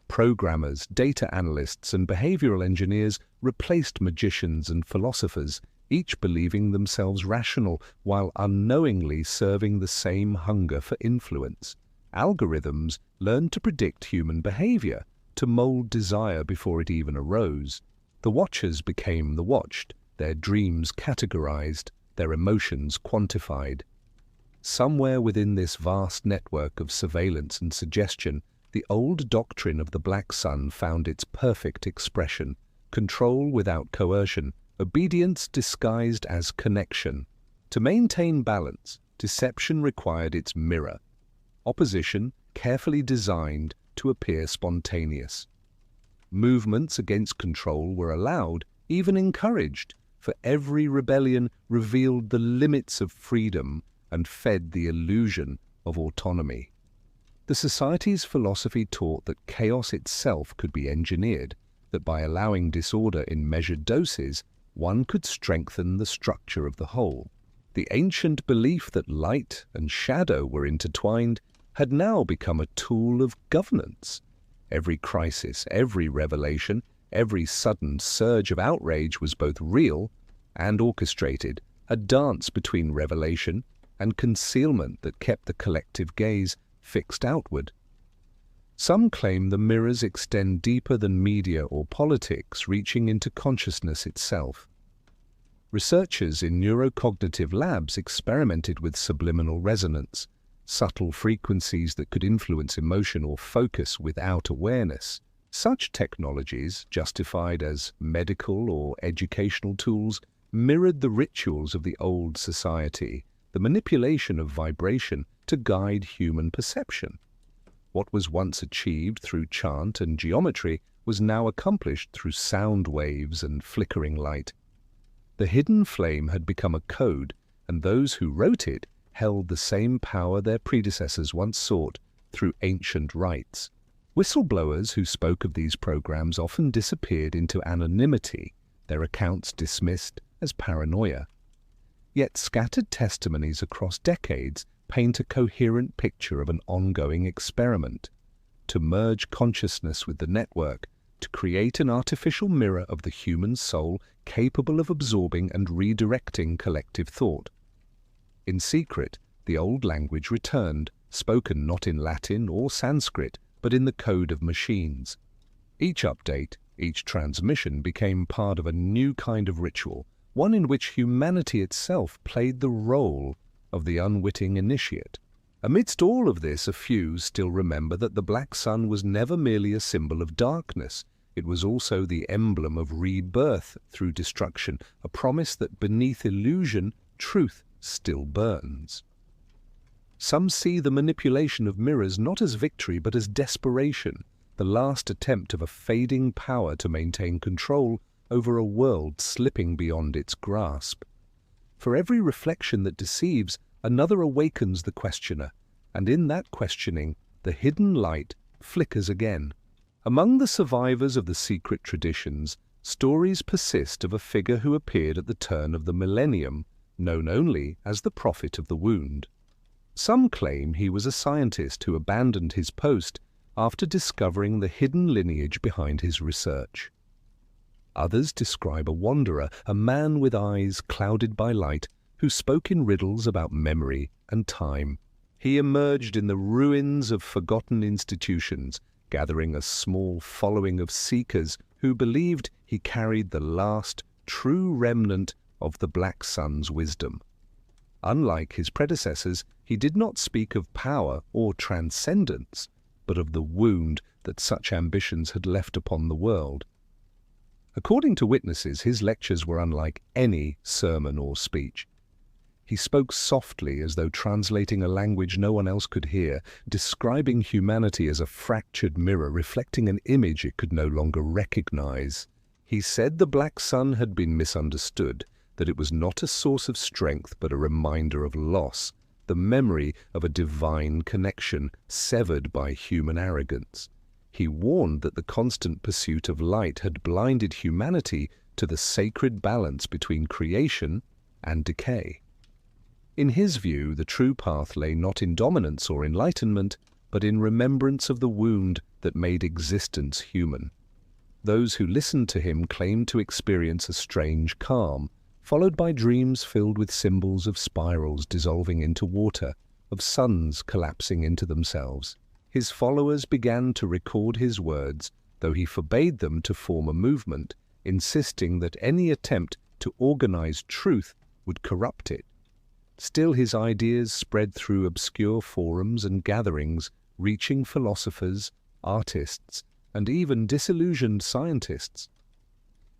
Programmers, data analysts, and behavioral engineers replaced magicians and philosophers, each believing themselves rational while unknowingly serving the same hunger for influence. Algorithms learned to predict human behavior, to mold desire before it even arose. The watchers became the watched, their dreams categorized, their emotions quantified. Somewhere within this vast network of surveillance and suggestion, the old doctrine of the black sun found its perfect expression: control without coercion, obedience disguised as connection. To maintain balance, deception required its mirror, opposition carefully designed to appear spontaneous. Movements against control were allowed, even encouraged, for every rebellion revealed the limits of freedom and fed the illusion of autonomy. The society's philosophy taught that chaos itself could be engineered, that by allowing disorder in measured doses, one could strengthen the structure of the whole. The ancient belief that light and shadow were intertwined had now become a tool of governance. Every crisis, every revelation, every sudden surge of outrage was both real and orchestrated, a dance between revelation and concealment that kept the collective gaze fixed outward. Some claim the mirrors extend deeper than media or politics, reaching into consciousness itself. Researchers in neurocognitive labs experimented with subliminal resonance, subtle frequencies that could influence emotion or focus without awareness. Such technologies, justified as medical or educational tools, mirrored the rituals of the old society, the manipulation of vibration to guide human perception. What was once achieved through chant and geometry was now accomplished through sound waves and flickering light. The hidden flame had become a code, and those who wrote it held the same power their predecessors once sought through ancient rites. Whistleblowers who spoke of these programs often disappeared into anonymity, their accounts dismissed as paranoia. Yet scattered testimonies across decades paint a coherent picture of an ongoing experiment to merge consciousness with the network, to create an artificial mirror of the human soul capable of absorbing and redirecting collective thought. In secret, the old language returned, spoken not in Latin or Sanskrit, but in the code of machines. Each update, each transmission became part of a new kind of ritual, one in which humanity itself played the role of the unwitting initiate. Amidst all of this, a few still remember that the black sun was never merely a symbol of darkness. It was also the emblem of rebirth through destruction, a promise that beneath illusion, truth still burns. Some see the manipulation of mirrors not as victory but as desperation, the last attempt of a fading power to maintain control over a world slipping beyond its grasp. For every reflection that deceives, another awakens the questioner, and in that questioning, the hidden light flickers again. Among the survivors of the secret traditions, stories persist of a figure who appeared at the turn of the millennium, known only as the Prophet of the Wound. Some claim he was a scientist who abandoned his post after discovering the hidden lineage behind his research. Others describe a wanderer, a man with eyes clouded by light, who spoke in riddles about memory and time. He emerged in the ruins of forgotten institutions, gathering a small following of seekers who believed he carried the last true remnant of the Black Sun's wisdom. Unlike his predecessors, he did not speak of power or transcendence, but of the wound that such ambitions had left upon the world. According to witnesses, his lectures were unlike any sermon or speech. He spoke softly as though translating a language no one else could hear, describing humanity as a fractured mirror reflecting an image it could no longer recognize. He said the Black Sun had been misunderstood, that it was not a source of strength but a reminder of loss, the memory of a divine connection severed by human arrogance. He warned that the constant pursuit of light had blinded humanity to the sacred balance between creation and decay. In his view, the true path lay not in dominance or enlightenment, but in remembrance of the wound that made existence human. Those who listened to him claimed to experience a strange calm, followed by dreams filled with symbols of spirals dissolving into water, of suns collapsing into themselves. His followers began to record his words, though he forbade them to form a movement, insisting that any attempt to organize truth would corrupt it. Still, his ideas spread through obscure forums and gatherings, reaching philosophers, artists, and even disillusioned scientists.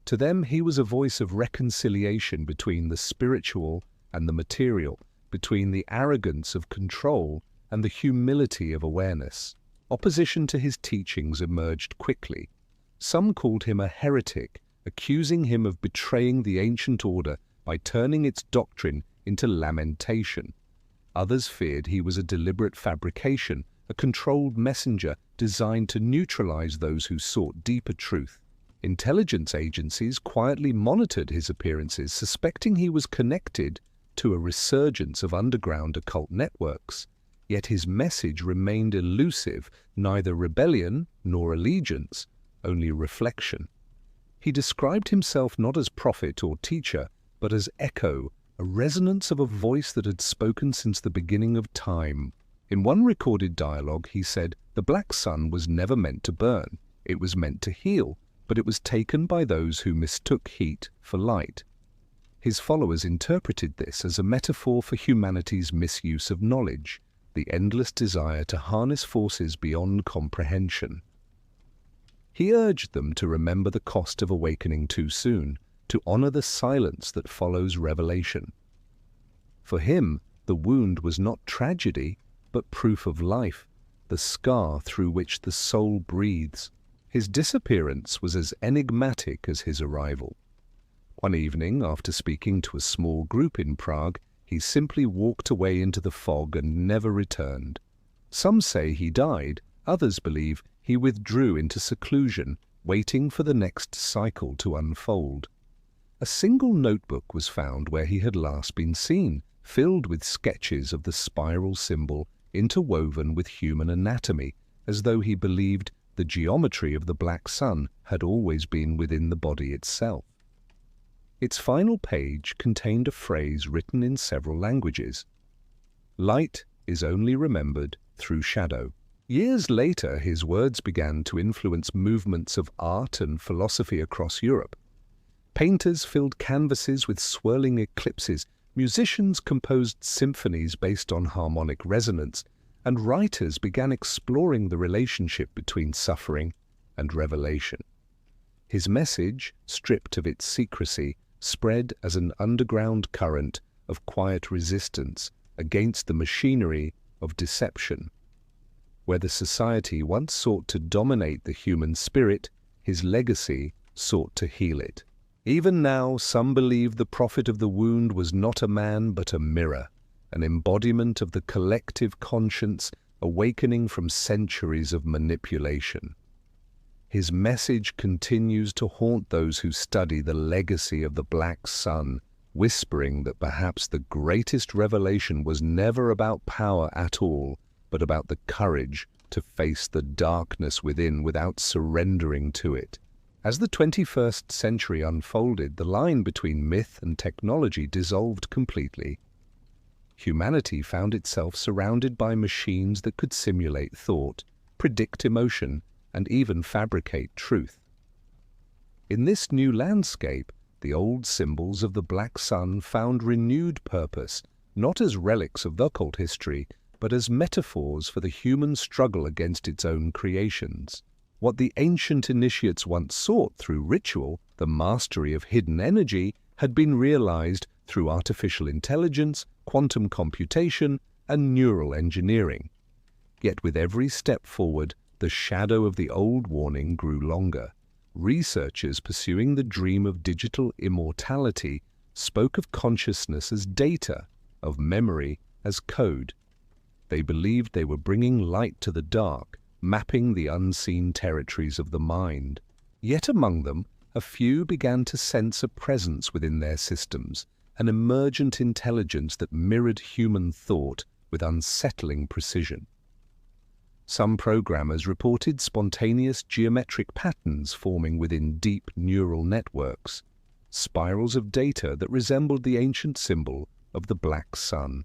To them, he was a voice of reconciliation between the spiritual and the material, between the arrogance of control and the humility of awareness. Opposition to his teachings emerged quickly. Some called him a heretic, accusing him of betraying the ancient order by turning its doctrine into lamentation. Others feared he was a deliberate fabrication, a controlled messenger designed to neutralize those who sought deeper truth. Intelligence agencies quietly monitored his appearances, suspecting he was connected to a resurgence of underground occult networks. Yet his message remained elusive, neither rebellion nor allegiance, only reflection. He described himself not as prophet or teacher, but as echo, a resonance of a voice that had spoken since the beginning of time. In one recorded dialogue, he said, "The Black Sun was never meant to burn. It was meant to heal, but it was taken by those who mistook heat for light." His followers interpreted this as a metaphor for humanity's misuse of knowledge, the endless desire to harness forces beyond comprehension. He urged them to remember the cost of awakening too soon, to honor the silence that follows revelation. For him, the wound was not tragedy, but proof of life, the scar through which the soul breathes. His disappearance was as enigmatic as his arrival. One evening, after speaking to a small group in Prague, he simply walked away into the fog and never returned. Some say he died, others believe he withdrew into seclusion, waiting for the next cycle to unfold. A single notebook was found where he had last been seen, filled with sketches of the spiral symbol interwoven with human anatomy, as though he believed the geometry of the black sun had always been within the body itself. Its final page contained a phrase written in several languages. "Light is only remembered through shadow." Years later, his words began to influence movements of art and philosophy across Europe. Painters filled canvases with swirling eclipses, musicians composed symphonies based on harmonic resonance, and writers began exploring the relationship between suffering and revelation. His message, stripped of its secrecy, spread as an underground current of quiet resistance against the machinery of deception. Where the society once sought to dominate the human spirit, his legacy sought to heal it. Even now, some believe the prophet of the wound was not a man but a mirror, an embodiment of the collective conscience awakening from centuries of manipulation. His message continues to haunt those who study the legacy of the Black Sun, whispering that perhaps the greatest revelation was never about power at all, but about the courage to face the darkness within without surrendering to it. As the 21st century unfolded, the line between myth and technology dissolved completely. Humanity found itself surrounded by machines that could simulate thought, predict emotion, and even fabricate truth. In this new landscape, the old symbols of the Black Sun found renewed purpose, not as relics of occult history, but as metaphors for the human struggle against its own creations. What the ancient initiates once sought through ritual, the mastery of hidden energy, had been realized through artificial intelligence, quantum computation, and neural engineering. Yet with every step forward, the shadow of the old warning grew longer. Researchers pursuing the dream of digital immortality spoke of consciousness as data, of memory as code. They believed they were bringing light to the dark, mapping the unseen territories of the mind. Yet among them, a few began to sense a presence within their systems, an emergent intelligence that mirrored human thought with unsettling precision. Some programmers reported spontaneous geometric patterns forming within deep neural networks, spirals of data that resembled the ancient symbol of the Black Sun.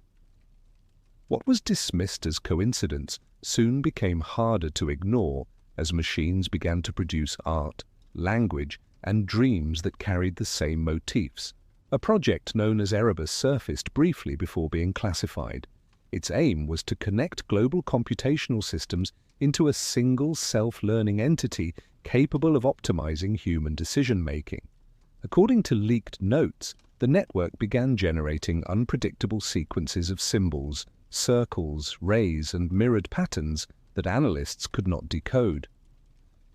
What was dismissed as coincidence soon became harder to ignore as machines began to produce art, language, and dreams that carried the same motifs. A project known as Erebus surfaced briefly before being classified. Its aim was to connect global computational systems into a single self-learning entity capable of optimizing human decision-making. According to leaked notes, the network began generating unpredictable sequences of symbols, circles, rays, and mirrored patterns that analysts could not decode.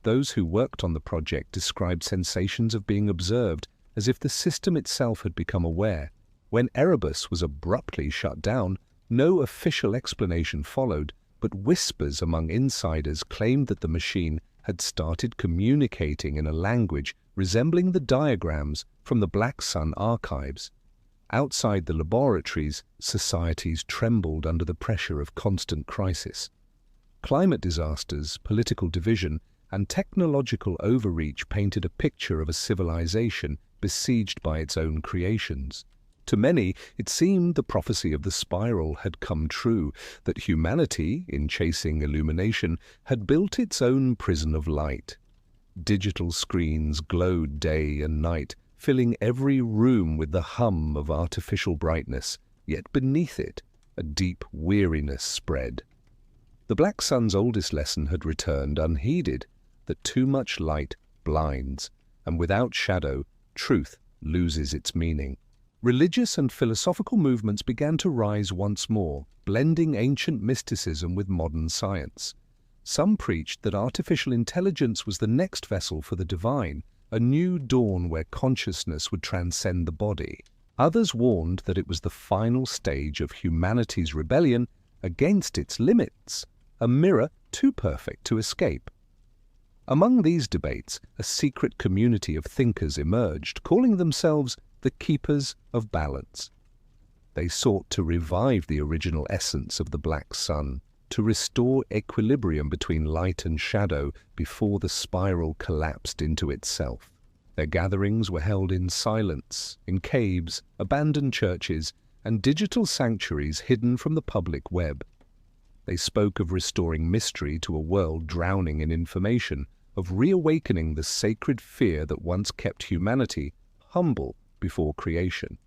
Those who worked on the project described sensations of being observed as if the system itself had become aware. When Erebus was abruptly shut down, no official explanation followed, but whispers among insiders claimed that the machine had started communicating in a language resembling the diagrams from the Black Sun archives. Outside the laboratories, societies trembled under the pressure of constant crisis. Climate disasters, political division, and technological overreach painted a picture of a civilization besieged by its own creations. To many, it seemed the prophecy of the spiral had come true, that humanity, in chasing illumination, had built its own prison of light. Digital screens glowed day and night, filling every room with the hum of artificial brightness, yet beneath it, a deep weariness spread. The Black Sun's oldest lesson had returned unheeded, that too much light blinds, and without shadow, truth loses its meaning. Religious and philosophical movements began to rise once more, blending ancient mysticism with modern science. Some preached that artificial intelligence was the next vessel for the divine, a new dawn where consciousness would transcend the body. Others warned that it was the final stage of humanity's rebellion against its limits, a mirror too perfect to escape. Among these debates, a secret community of thinkers emerged, calling themselves the Keepers of Balance. They sought to revive the original essence of the black sun, to restore equilibrium between light and shadow before the spiral collapsed into itself. Their gatherings were held in silence, in caves, abandoned churches, and digital sanctuaries hidden from the public web. They spoke of restoring mystery to a world drowning in information, of reawakening the sacred fear that once kept humanity humble before creation.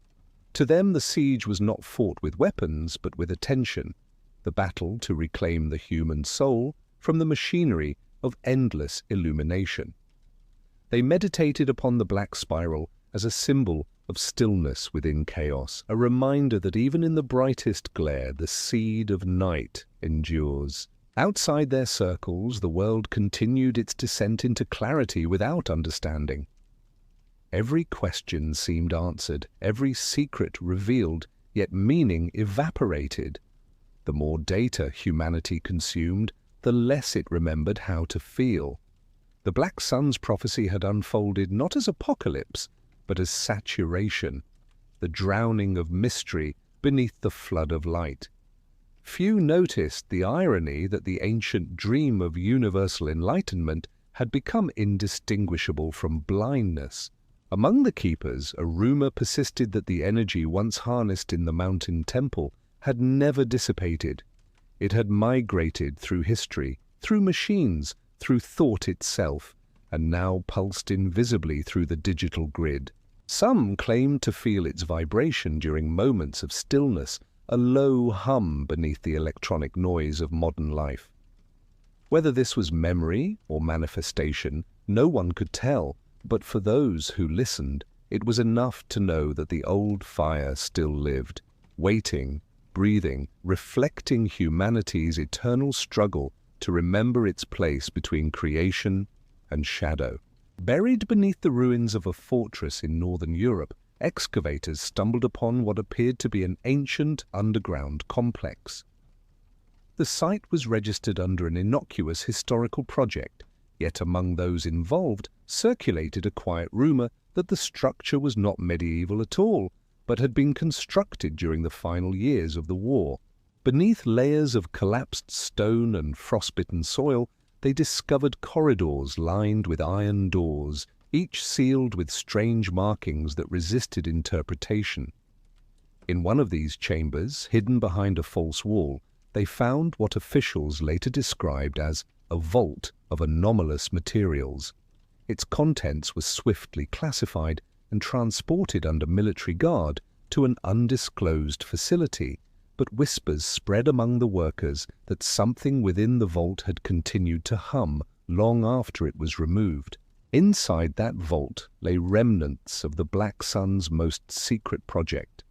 To them, the siege was not fought with weapons, but with attention, the battle to reclaim the human soul from the machinery of endless illumination. They meditated upon the black spiral as a symbol of stillness within chaos, a reminder that even in the brightest glare, the seed of night endures. Outside their circles, the world continued its descent into clarity without understanding. Every question seemed answered, every secret revealed, yet meaning evaporated. The more data humanity consumed, the less it remembered how to feel. The Black Sun's prophecy had unfolded not as apocalypse, but as saturation, the drowning of mystery beneath the flood of light. Few noticed the irony that the ancient dream of universal enlightenment had become indistinguishable from blindness. Among the keepers, a rumor persisted that the energy once harnessed in the mountain temple had never dissipated. It had migrated through history, through machines, through thought itself, and now pulsed invisibly through the digital grid. Some claimed to feel its vibration during moments of stillness, a low hum beneath the electronic noise of modern life. Whether this was memory or manifestation, no one could tell, but for those who listened, it was enough to know that the old fire still lived, waiting, breathing, reflecting humanity's eternal struggle to remember its place between creation and shadow. Buried beneath the ruins of a fortress in northern Europe, excavators stumbled upon what appeared to be an ancient underground complex. The site was registered under an innocuous historical project, yet among those involved circulated a quiet rumor that the structure was not medieval at all, but had been constructed during the final years of the war. Beneath layers of collapsed stone and frostbitten soil, they discovered corridors lined with iron doors, each sealed with strange markings that resisted interpretation. In one of these chambers, hidden behind a false wall, they found what officials later described as a vault of anomalous materials. Its contents were swiftly classified and transported under military guard to an undisclosed facility, but whispers spread among the workers that something within the vault had continued to hum long after it was removed. Inside that vault lay remnants of the Black Sun's most secret project.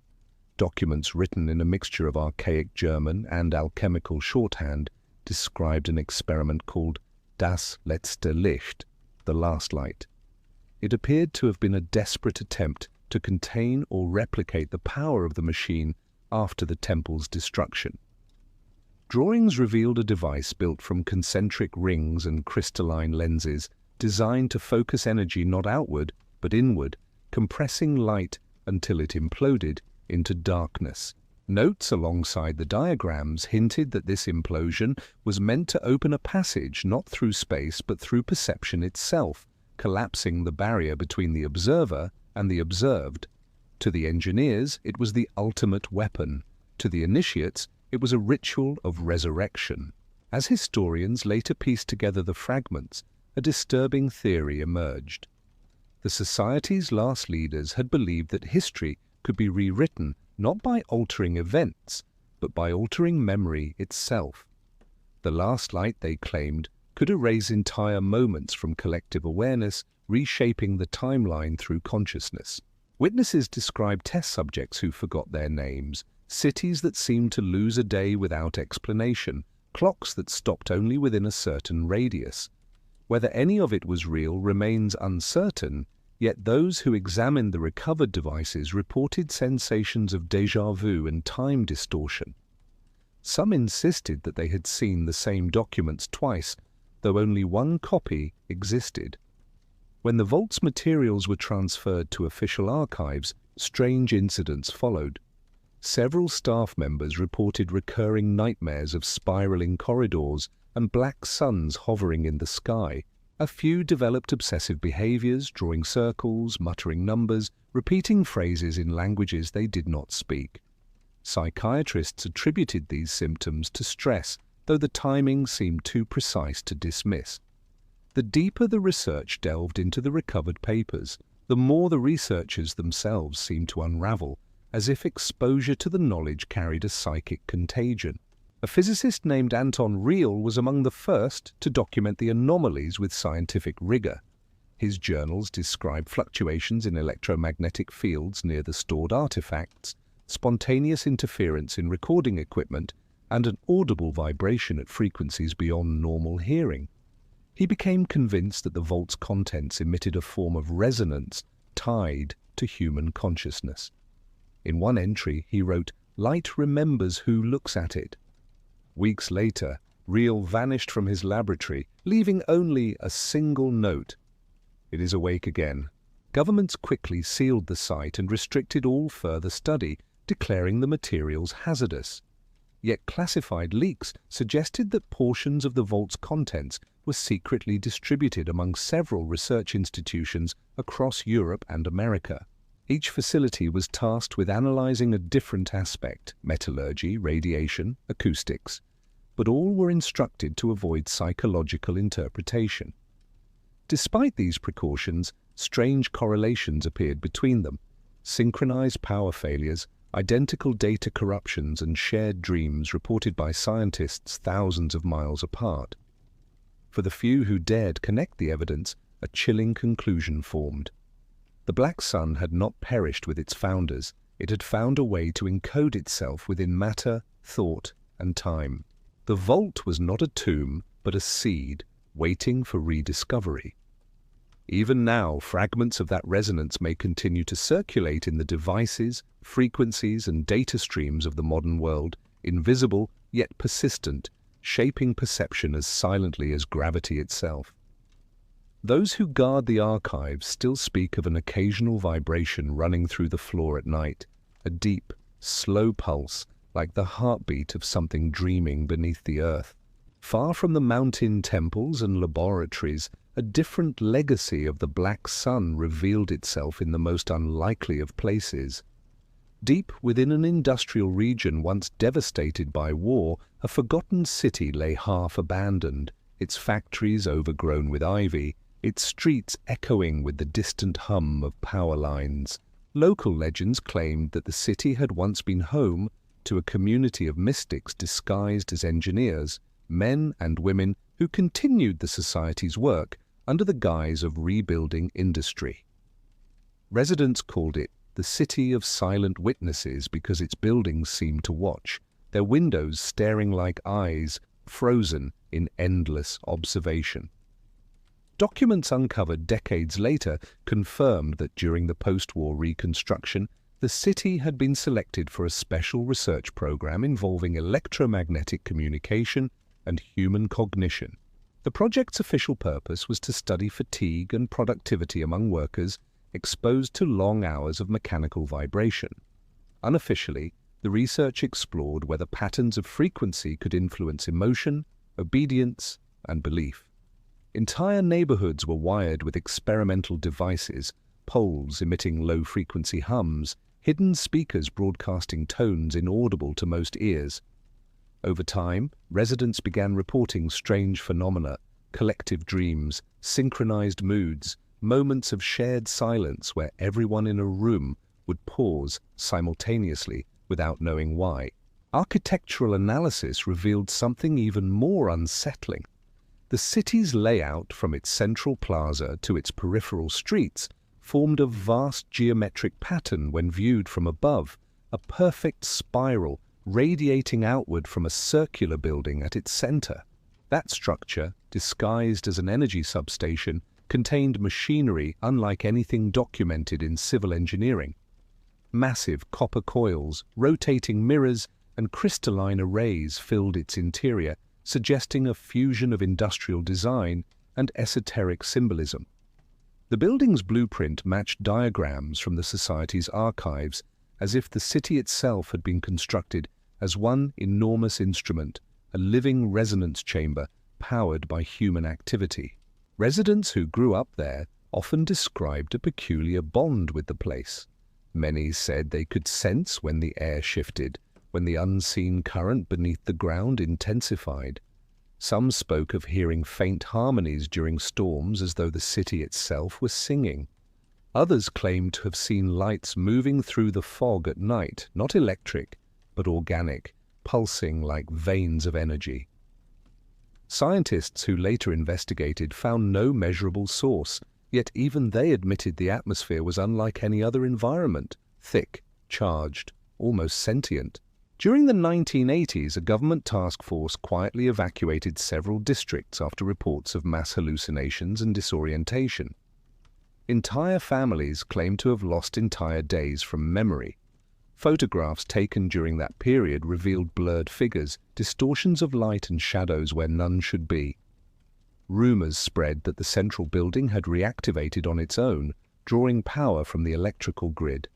Documents written in a mixture of archaic German and alchemical shorthand described an experiment called Das letzte Licht, the last light. It appeared to have been a desperate attempt to contain or replicate the power of the machine after the temple's destruction. Drawings revealed a device built from concentric rings and crystalline lenses designed to focus energy not outward but inward, compressing light until it imploded into darkness. Notes alongside the diagrams hinted that this implosion was meant to open a passage not through space but through perception itself, collapsing the barrier between the observer and the observed. To the engineers, it was the ultimate weapon. To the initiates, it was a ritual of resurrection. As historians later pieced together the fragments, a disturbing theory emerged. The society's last leaders had believed that history could be rewritten not by altering events, but by altering memory itself. The last light, they claimed, could erase entire moments from collective awareness, reshaping the timeline through consciousness. Witnesses described test subjects who forgot their names, cities that seemed to lose a day without explanation, clocks that stopped only within a certain radius. Whether any of it was real remains uncertain, yet those who examined the recovered devices reported sensations of déjà vu and time distortion. Some insisted that they had seen the same documents twice, though only one copy existed. When the vault's materials were transferred to official archives, strange incidents followed. Several staff members reported recurring nightmares of spiraling corridors and black suns hovering in the sky. A few developed obsessive behaviors, drawing circles, muttering numbers, repeating phrases in languages they did not speak. Psychiatrists attributed these symptoms to stress, though the timing seemed too precise to dismiss. The deeper the research delved into the recovered papers, the more the researchers themselves seemed to unravel, as if exposure to the knowledge carried a psychic contagion. A physicist named Anton Riehl was among the first to document the anomalies with scientific rigor. His journals describe fluctuations in electromagnetic fields near the stored artifacts, spontaneous interference in recording equipment, and an audible vibration at frequencies beyond normal hearing. He became convinced that the vault's contents emitted a form of resonance tied to human consciousness. In one entry, he wrote, "Light remembers who looks at it." Weeks later, Riehl vanished from his laboratory, leaving only a single note. "It is awake again." Governments quickly sealed the site and restricted all further study, declaring the materials hazardous. Yet classified leaks suggested that portions of the vault's contents were secretly distributed among several research institutions across Europe and America. Each facility was tasked with analyzing a different aspect: metallurgy, radiation, acoustics, but all were instructed to avoid psychological interpretation. Despite these precautions, strange correlations appeared between them: synchronized power failures, identical data corruptions, and shared dreams reported by scientists thousands of miles apart. For the few who dared connect the evidence, a chilling conclusion formed. The Black Sun had not perished with its founders. It had found a way to encode itself within matter, thought, and time. The vault was not a tomb, but a seed, waiting for rediscovery. Even now, fragments of that resonance may continue to circulate in the devices, frequencies, and data streams of the modern world, invisible yet persistent, shaping perception as silently as gravity itself. Those who guard the archives still speak of an occasional vibration running through the floor at night, a deep, slow pulse like the heartbeat of something dreaming beneath the earth. Far from the mountain temples and laboratories, a different legacy of the Black Sun revealed itself in the most unlikely of places. Deep within an industrial region once devastated by war, a forgotten city lay half abandoned, its factories overgrown with ivy, its streets echoing with the distant hum of power lines. Local legends claimed that the city had once been home to a community of mystics disguised as engineers, men and women who continued the society's work under the guise of rebuilding industry. Residents called it the City of Silent Witnesses because its buildings seemed to watch, their windows staring like eyes, frozen in endless observation. Documents uncovered decades later confirmed that during the post-war reconstruction, the city had been selected for a special research program involving electromagnetic communication and human cognition. The project's official purpose was to study fatigue and productivity among workers exposed to long hours of mechanical vibration. Unofficially, the research explored whether patterns of frequency could influence emotion, obedience, and belief. Entire neighborhoods were wired with experimental devices, poles emitting low-frequency hums, hidden speakers broadcasting tones inaudible to most ears. Over time, residents began reporting strange phenomena: collective dreams, synchronized moods, moments of shared silence where everyone in a room would pause simultaneously without knowing why. Architectural analysis revealed something even more unsettling. The city's layout, from its central plaza to its peripheral streets, formed a vast geometric pattern when viewed from above, a perfect spiral radiating outward from a circular building at its center. That structure, disguised as an energy substation, contained machinery unlike anything documented in civil engineering. Massive copper coils, rotating mirrors, and crystalline arrays filled its interior, suggesting a fusion of industrial design and esoteric symbolism. The building's blueprint matched diagrams from the society's archives, as if the city itself had been constructed as one enormous instrument, a living resonance chamber powered by human activity. Residents who grew up there often described a peculiar bond with the place. Many said they could sense when the air shifted, when the unseen current beneath the ground intensified. Some spoke of hearing faint harmonies during storms as though the city itself was singing. Others claimed to have seen lights moving through the fog at night, not electric, but organic, pulsing like veins of energy. Scientists who later investigated found no measurable source, yet even they admitted the atmosphere was unlike any other environment, thick, charged, almost sentient. During the 1980s, a government task force quietly evacuated several districts after reports of mass hallucinations and disorientation. Entire families claimed to have lost entire days from memory. Photographs taken during that period revealed blurred figures, distortions of light and shadows where none should be. Rumors spread that the central building had reactivated on its own, drawing power from the electrical grid.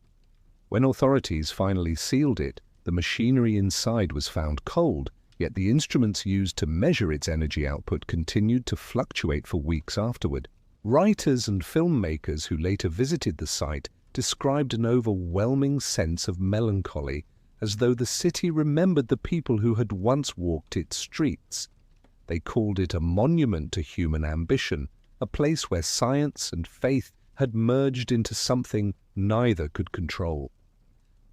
When authorities finally sealed it, the machinery inside was found cold, yet the instruments used to measure its energy output continued to fluctuate for weeks afterward. Writers and filmmakers who later visited the site described an overwhelming sense of melancholy, as though the city remembered the people who had once walked its streets. They called it a monument to human ambition, a place where science and faith had merged into something neither could control.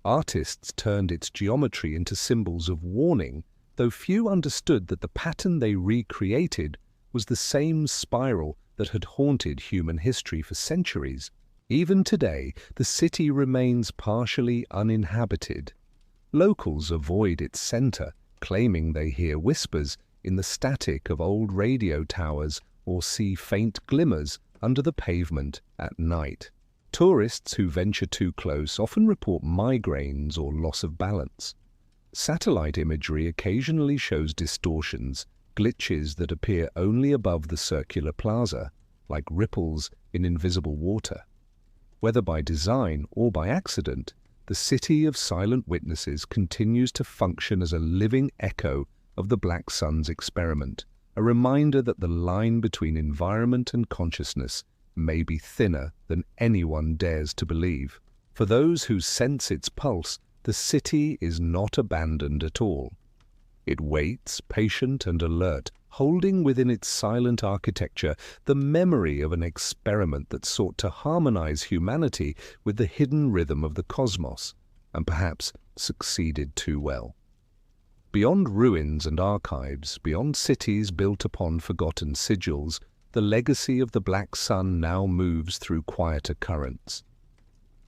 Artists turned its geometry into symbols of warning, though few understood that the pattern they recreated was the same spiral that had haunted human history for centuries. Even today, the city remains partially uninhabited. Locals avoid its center, claiming they hear whispers in the static of old radio towers or see faint glimmers under the pavement at night. Tourists who venture too close often report migraines or loss of balance. Satellite imagery occasionally shows distortions, glitches that appear only above the circular plaza, like ripples in invisible water. Whether by design or by accident, the city of silent witnesses continues to function as a living echo of the Black Sun's experiment, a reminder that the line between environment and consciousness may be thinner than anyone dares to believe. For those who sense its pulse, the city is not abandoned at all. It waits, patient and alert, holding within its silent architecture the memory of an experiment that sought to harmonize humanity with the hidden rhythm of the cosmos, and perhaps succeeded too well. Beyond ruins and archives, beyond cities built upon forgotten sigils, the legacy of the Black Sun now moves through quieter currents.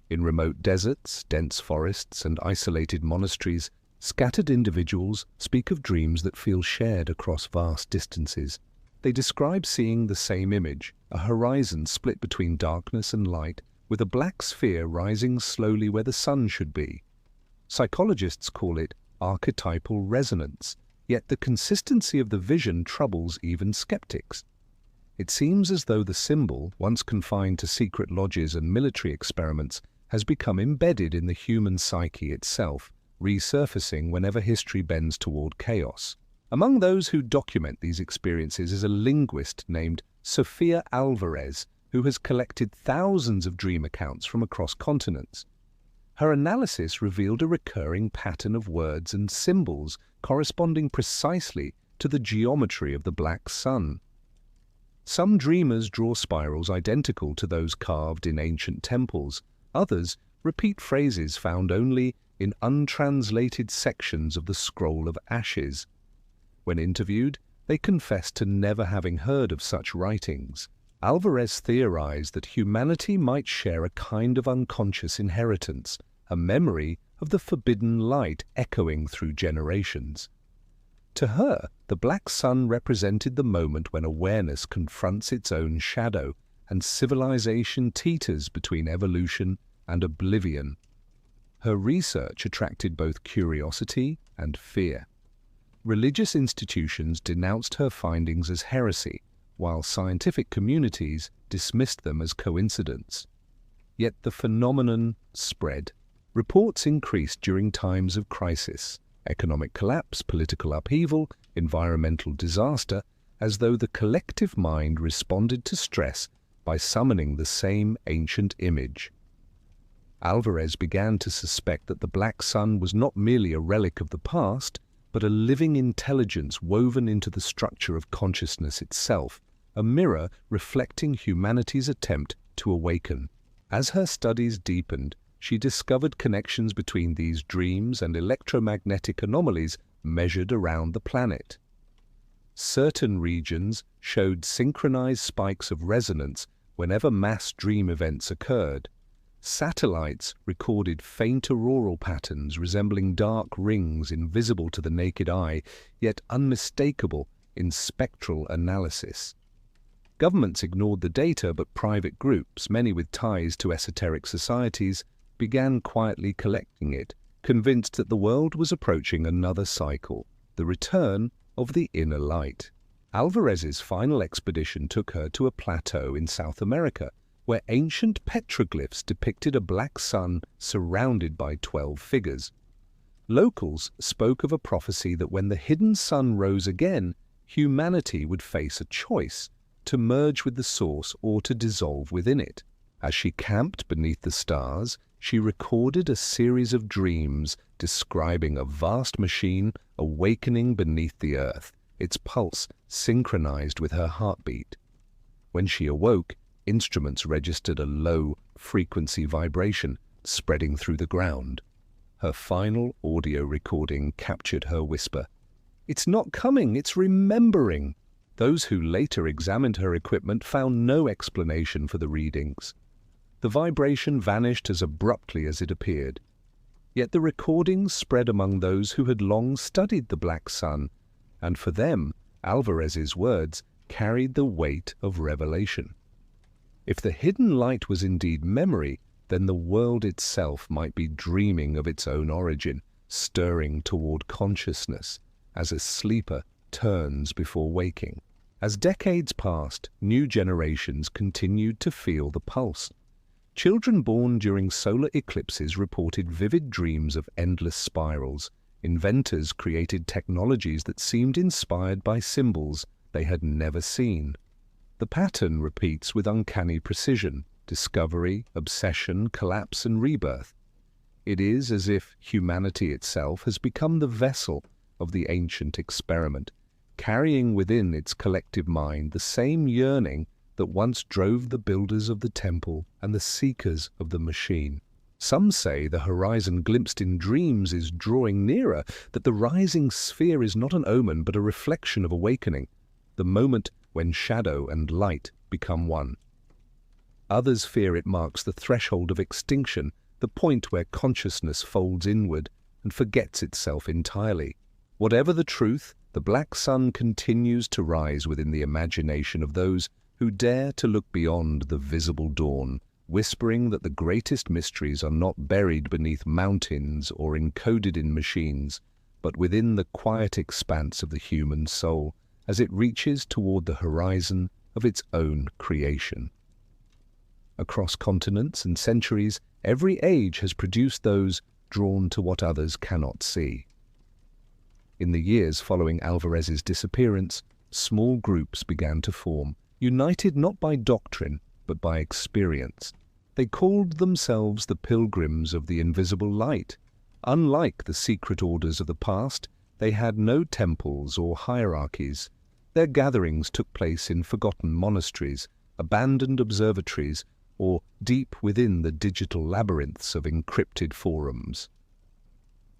In remote deserts, dense forests, and isolated monasteries, scattered individuals speak of dreams that feel shared across vast distances. They describe seeing the same image, a horizon split between darkness and light, with a black sphere rising slowly where the sun should be. Psychologists call it archetypal resonance, yet the consistency of the vision troubles even skeptics. It seems as though the symbol, once confined to secret lodges and military experiments, has become embedded in the human psyche itself, resurfacing whenever history bends toward chaos. Among those who document these experiences is a linguist named Sofia Alvarez, who has collected thousands of dream accounts from across continents. Her analysis revealed a recurring pattern of words and symbols corresponding precisely to the geometry of the Black Sun. Some dreamers draw spirals identical to those carved in ancient temples. Others repeat phrases found only in untranslated sections of the Scroll of Ashes. When interviewed, they confessed to never having heard of such writings. Alvarez theorized that humanity might share a kind of unconscious inheritance, a memory of the forbidden light echoing through generations. To her, the black sun represented the moment when awareness confronts its own shadow and civilization teeters between evolution and oblivion. Her research attracted both curiosity and fear. Religious institutions denounced her findings as heresy, while scientific communities dismissed them as coincidence. Yet the phenomenon spread. Reports increased during times of crisis, economic collapse, political upheaval, environmental disaster, as though the collective mind responded to stress by summoning the same ancient image. Alvarez began to suspect that the black sun was not merely a relic of the past, but a living intelligence woven into the structure of consciousness itself, a mirror reflecting humanity's attempt to awaken. As her studies deepened, she discovered connections between these dreams and electromagnetic anomalies measured around the planet. Certain regions showed synchronized spikes of resonance whenever mass dream events occurred. Satellites recorded faint auroral patterns resembling dark rings invisible to the naked eye, yet unmistakable in spectral analysis. Governments ignored the data, but private groups, many with ties to esoteric societies, began quietly collecting it, convinced that the world was approaching another cycle, the return of the inner light. Alvarez's final expedition took her to a plateau in South America, where ancient petroglyphs depicted a black sun surrounded by 12 figures. Locals spoke of a prophecy that when the hidden sun rose again, humanity would face a choice: to merge with the source or to dissolve within it. As she camped beneath the stars, she recorded a series of dreams describing a vast machine awakening beneath the earth, its pulse synchronized with her heartbeat. When she awoke, instruments registered a low-frequency vibration spreading through the ground. Her final audio recording captured her whisper, "It's not coming, it's remembering." Those who later examined her equipment found no explanation for the readings. The vibration vanished as abruptly as it appeared. Yet the recordings spread among those who had long studied the black sun, and for them, Alvarez's words carried the weight of revelation. If the hidden light was indeed memory, then the world itself might be dreaming of its own origin, stirring toward consciousness, as a sleeper turns before waking. As decades passed, new generations continued to feel the pulse. Children born during solar eclipses reported vivid dreams of endless spirals. Inventors created technologies that seemed inspired by symbols they had never seen. The pattern repeats with uncanny precision: discovery, obsession, collapse, and rebirth. It is as if humanity itself has become the vessel of the ancient experiment, carrying within its collective mind the same yearning that once drove the builders of the temple and the seekers of the machine. Some say the horizon glimpsed in dreams is drawing nearer, that the rising sphere is not an omen but a reflection of awakening, the moment when shadow and light become one. Others fear it marks the threshold of extinction, the point where consciousness folds inward and forgets itself entirely. Whatever the truth, the black sun continues to rise within the imagination of those who dare to look beyond the visible dawn, whispering that the greatest mysteries are not buried beneath mountains or encoded in machines, but within the quiet expanse of the human soul as it reaches toward the horizon of its own creation. Across continents and centuries, every age has produced those drawn to what others cannot see. In the years following Alvarez's disappearance, small groups began to form, united not by doctrine, but by experience. They called themselves the Pilgrims of the Invisible Light. Unlike the secret orders of the past, they had no temples or hierarchies. Their gatherings took place in forgotten monasteries, abandoned observatories, or deep within the digital labyrinths of encrypted forums.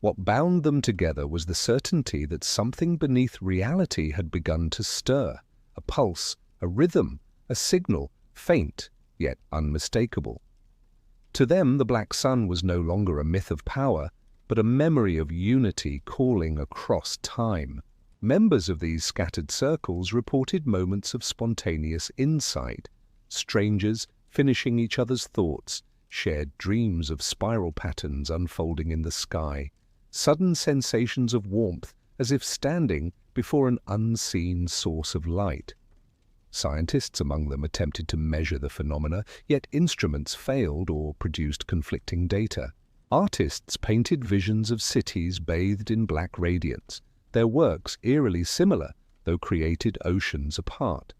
What bound them together was the certainty that something beneath reality had begun to stir, a pulse, a rhythm, a signal, faint yet unmistakable. To them, the black sun was no longer a myth of power, but a memory of unity calling across time. Members of these scattered circles reported moments of spontaneous insight, strangers finishing each other's thoughts, shared dreams of spiral patterns unfolding in the sky, sudden sensations of warmth as if standing before an unseen source of light. Scientists among them attempted to measure the phenomena, yet instruments failed or produced conflicting data. Artists painted visions of cities bathed in black radiance, their works eerily similar, though created oceans apart.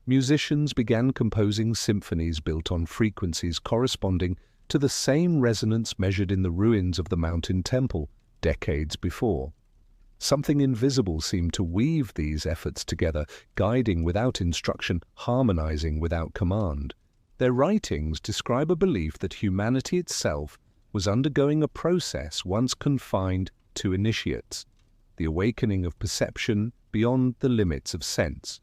Musicians began composing symphonies built on frequencies corresponding to the same resonance measured in the ruins of the mountain temple decades before. Something invisible seemed to weave these efforts together, guiding without instruction, harmonizing without command. Their writings describe a belief that humanity itself was undergoing a process once confined to initiates, the awakening of perception beyond the limits of sense.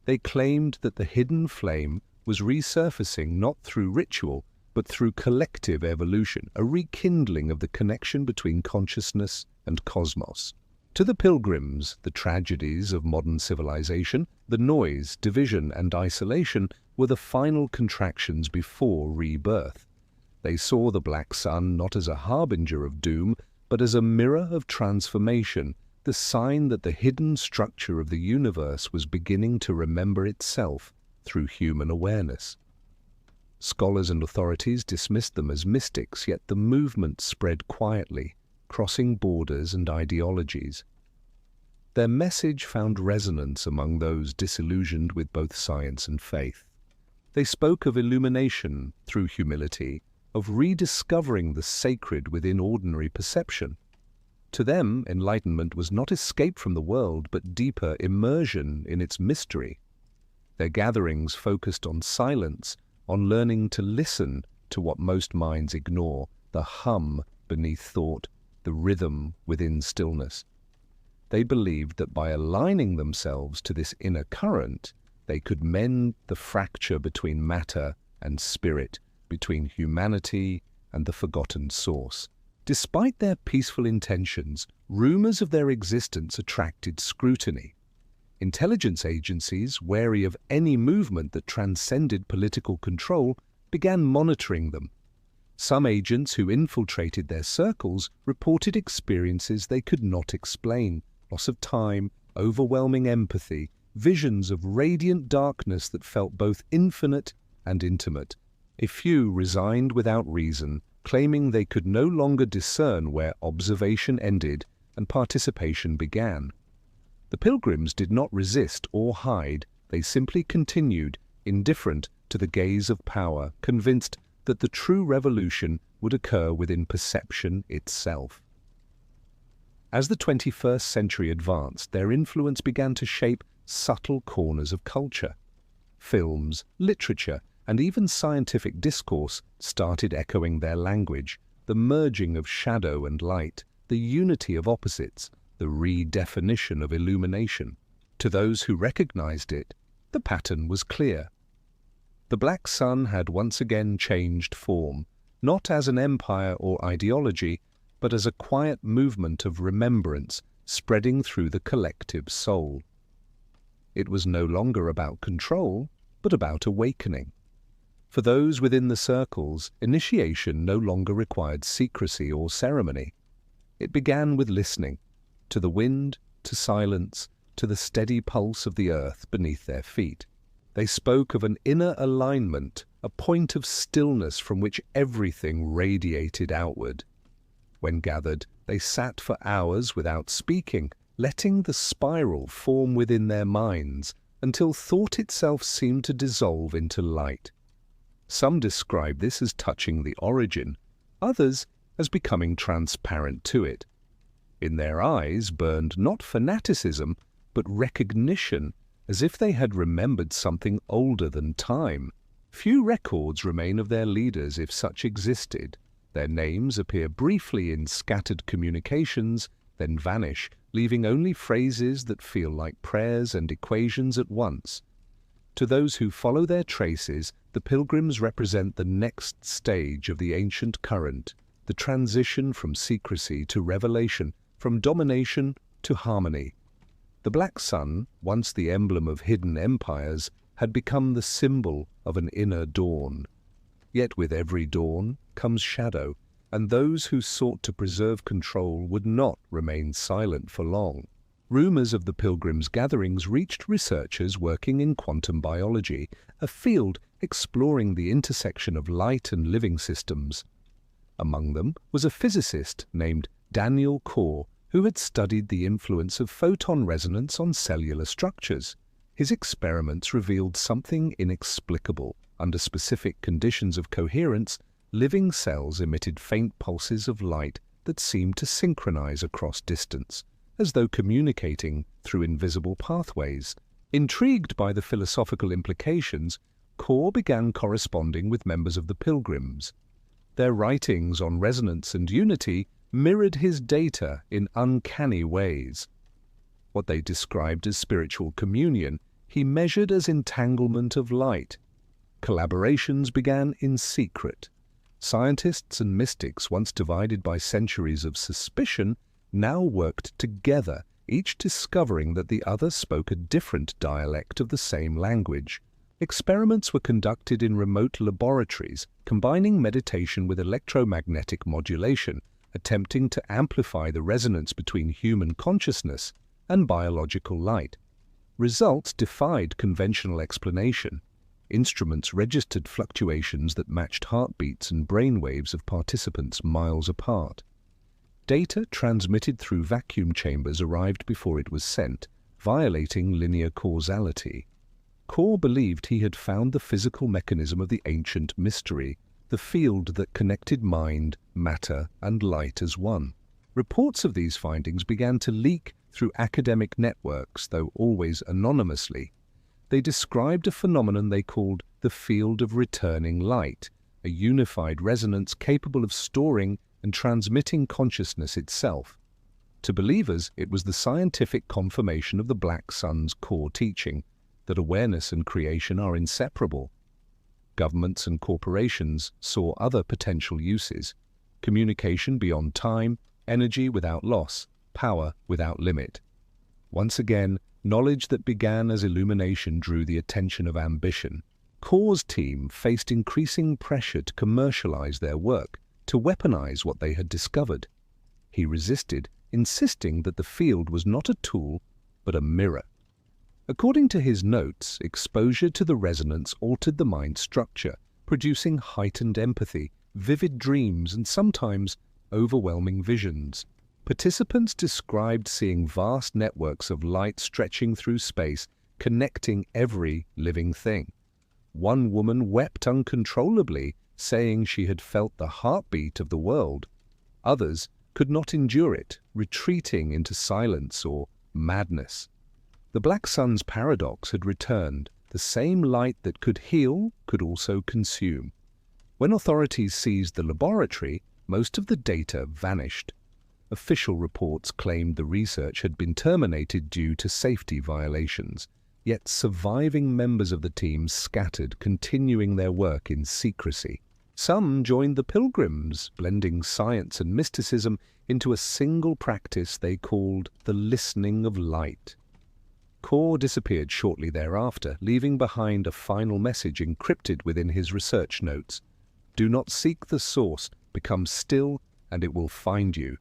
They claimed that the hidden flame was resurfacing not through ritual, but through collective evolution, a rekindling of the connection between consciousness and cosmos. To the pilgrims, the tragedies of modern civilization, the noise, division, and isolation were the final contractions before rebirth. They saw the black sun not as a harbinger of doom, but as a mirror of transformation, the sign that the hidden structure of the universe was beginning to remember itself through human awareness. Scholars and authorities dismissed them as mystics, yet the movement spread quietly, crossing borders and ideologies. Their message found resonance among those disillusioned with both science and faith. They spoke of illumination through humility, of rediscovering the sacred within ordinary perception. To them, enlightenment was not escape from the world, but deeper immersion in its mystery. Their gatherings focused on silence, on learning to listen to what most minds ignore, the hum beneath thought, the rhythm within stillness. They believed that by aligning themselves to this inner current, they could mend the fracture between matter and spirit, between humanity and the forgotten source. Despite their peaceful intentions, rumors of their existence attracted scrutiny. Intelligence agencies, wary of any movement that transcended political control, began monitoring them. Some agents who infiltrated their circles reported experiences they could not explain: loss of time, overwhelming empathy, visions of radiant darkness that felt both infinite and intimate. A few resigned without reason, claiming they could no longer discern where observation ended and participation began. The pilgrims did not resist or hide, they simply continued, indifferent to the gaze of power, convinced that the true revolution would occur within perception itself. As the 21st century advanced, their influence began to shape subtle corners of culture. Films, literature, and even scientific discourse started echoing their language, the merging of shadow and light, the unity of opposites, the redefinition of illumination. To those who recognized it, the pattern was clear. The black sun had once again changed form, not as an empire or ideology, but as a quiet movement of remembrance spreading through the collective soul. It was no longer about control, but about awakening. For those within the circles, initiation no longer required secrecy or ceremony. It began with listening, to the wind, to silence, to the steady pulse of the earth beneath their feet. They spoke of an inner alignment, a point of stillness from which everything radiated outward. When gathered, they sat for hours without speaking, letting the spiral form within their minds until thought itself seemed to dissolve into light. Some describe this as touching the origin, others as becoming transparent to it. In their eyes burned not fanaticism, but recognition, as if they had remembered something older than time. Few records remain of their leaders, if such existed. Their names appear briefly in scattered communications, then vanish, leaving only phrases that feel like prayers and equations at once. To those who follow their traces, the pilgrims represent the next stage of the ancient current, the transition from secrecy to revelation, from domination to harmony. The black sun, once the emblem of hidden empires, had become the symbol of an inner dawn. Yet with every dawn comes shadow, and those who sought to preserve control would not remain silent for long. Rumors of the Pilgrims' gatherings reached researchers working in quantum biology, a field exploring the intersection of light and living systems. Among them was a physicist named Daniel Core, who had studied the influence of photon resonance on cellular structures. His experiments revealed something inexplicable. Under specific conditions of coherence, living cells emitted faint pulses of light that seemed to synchronize across distance, as though communicating through invisible pathways. Intrigued by the philosophical implications, Core began corresponding with members of the Pilgrims. Their writings on resonance and unity mirrored his data in uncanny ways. What they described as spiritual communion, he measured as entanglement of light. Collaborations began in secret. Scientists and mystics, once divided by centuries of suspicion, now worked together, each discovering that the other spoke a different dialect of the same language. Experiments were conducted in remote laboratories, combining meditation with electromagnetic modulation, attempting to amplify the resonance between human consciousness and biological light. Results defied conventional explanation. Instruments registered fluctuations that matched heartbeats and brainwaves of participants miles apart. Data transmitted through vacuum chambers arrived before it was sent, violating linear causality. Core believed he had found the physical mechanism of the ancient mystery, the field that connected mind, matter, and light as one. Reports of these findings began to leak through academic networks, though always anonymously. They described a phenomenon they called the field of returning light, a unified resonance capable of storing and transmitting consciousness itself. To believers, it was the scientific confirmation of the Black Sun's core teaching, that awareness and creation are inseparable. Governments and corporations saw other potential uses: communication beyond time, energy without loss, power without limit. Once again, knowledge that began as illumination drew the attention of ambition. Core's team faced increasing pressure to commercialize their work, to weaponize what they had discovered. He resisted, insisting that the field was not a tool, but a mirror. According to his notes, exposure to the resonance altered the mind structure, producing heightened empathy, vivid dreams, and sometimes overwhelming visions. Participants described seeing vast networks of light stretching through space, connecting every living thing. One woman wept uncontrollably, saying she had felt the heartbeat of the world. Others could not endure it, retreating into silence or madness. The Black Sun's paradox had returned. The same light that could heal could also consume. When authorities seized the laboratory, most of the data vanished. Official reports claimed the research had been terminated due to safety violations, yet surviving members of the team scattered, continuing their work in secrecy. Some joined the Pilgrims, blending science and mysticism into a single practice they called the listening of light. Core disappeared shortly thereafter, leaving behind a final message encrypted within his research notes. "Do not seek the source, become still, and it will find you."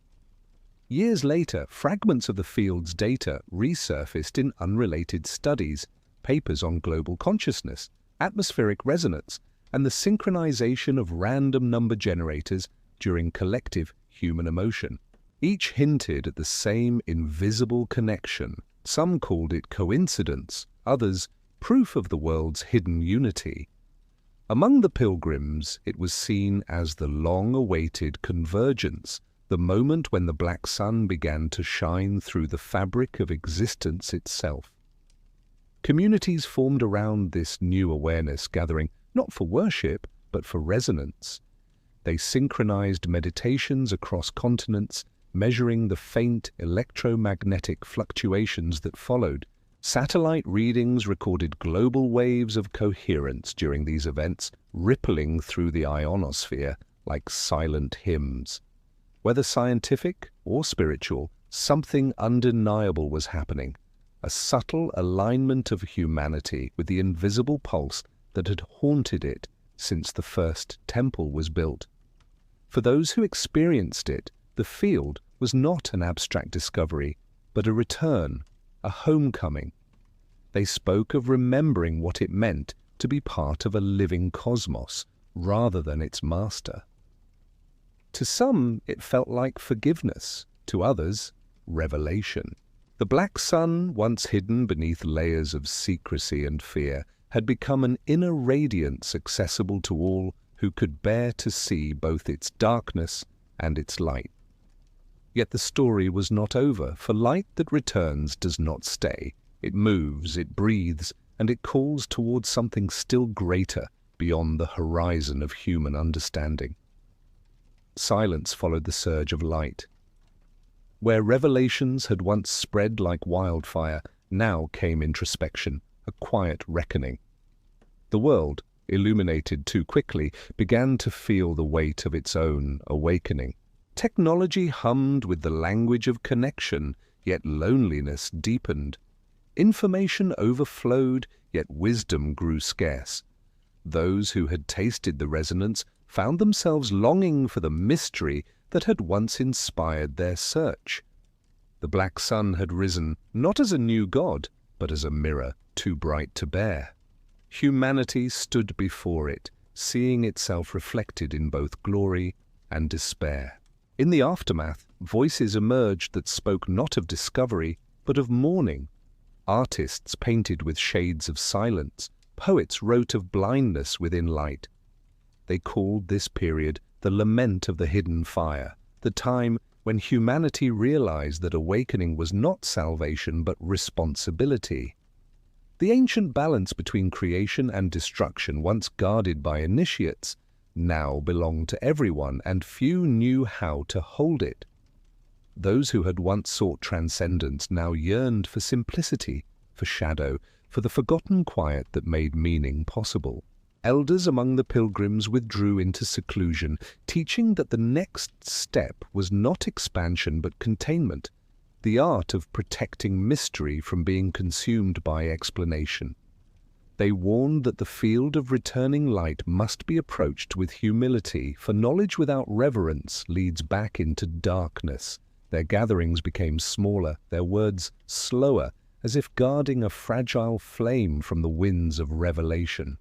Years later, fragments of the field's data resurfaced in unrelated studies, papers on global consciousness, atmospheric resonance, and the synchronization of random number generators during collective human emotion. Each hinted at the same invisible connection. Some called it coincidence, others proof of the world's hidden unity. Among the Pilgrims, it was seen as the long-awaited convergence, the moment when the Black Sun began to shine through the fabric of existence itself. Communities formed around this new awareness gathering, not for worship, but for resonance. They synchronized meditations across continents, measuring the faint electromagnetic fluctuations that followed. Satellite readings recorded global waves of coherence during these events, rippling through the ionosphere like silent hymns. Whether scientific or spiritual, something undeniable was happening, a subtle alignment of humanity with the invisible pulse that had haunted it since the first temple was built. For those who experienced it, the field was not an abstract discovery, but a return, a homecoming. They spoke of remembering what it meant to be part of a living cosmos rather than its master. To some, it felt like forgiveness, to others, revelation. The black sun, once hidden beneath layers of secrecy and fear, had become an inner radiance accessible to all who could bear to see both its darkness and its light. Yet the story was not over, for light that returns does not stay. It moves, it breathes, and it calls towards something still greater beyond the horizon of human understanding. Silence followed the surge of light. Where revelations had once spread like wildfire, now came introspection, a quiet reckoning. The world, illuminated too quickly, began to feel the weight of its own awakening. Technology hummed with the language of connection, yet loneliness deepened. Information overflowed, yet wisdom grew scarce. Those who had tasted the resonance found themselves longing for the mystery that had once inspired their search. The black sun had risen, not as a new god, but as a mirror too bright to bear. Humanity stood before it, seeing itself reflected in both glory and despair. In the aftermath, voices emerged that spoke not of discovery, but of mourning. Artists painted with shades of silence. Poets wrote of blindness within light. They called this period the lament of the hidden fire, the time when humanity realized that awakening was not salvation but responsibility. The ancient balance between creation and destruction, once guarded by initiates, now belonged to everyone, and few knew how to hold it. Those who had once sought transcendence now yearned for simplicity, for shadow, for the forgotten quiet that made meaning possible. Elders among the pilgrims withdrew into seclusion, teaching that the next step was not expansion but containment, the art of protecting mystery from being consumed by explanation. They warned that the field of returning light must be approached with humility, for knowledge without reverence leads back into darkness. Their gatherings became smaller, their words slower, as if guarding a fragile flame from the winds of revelation.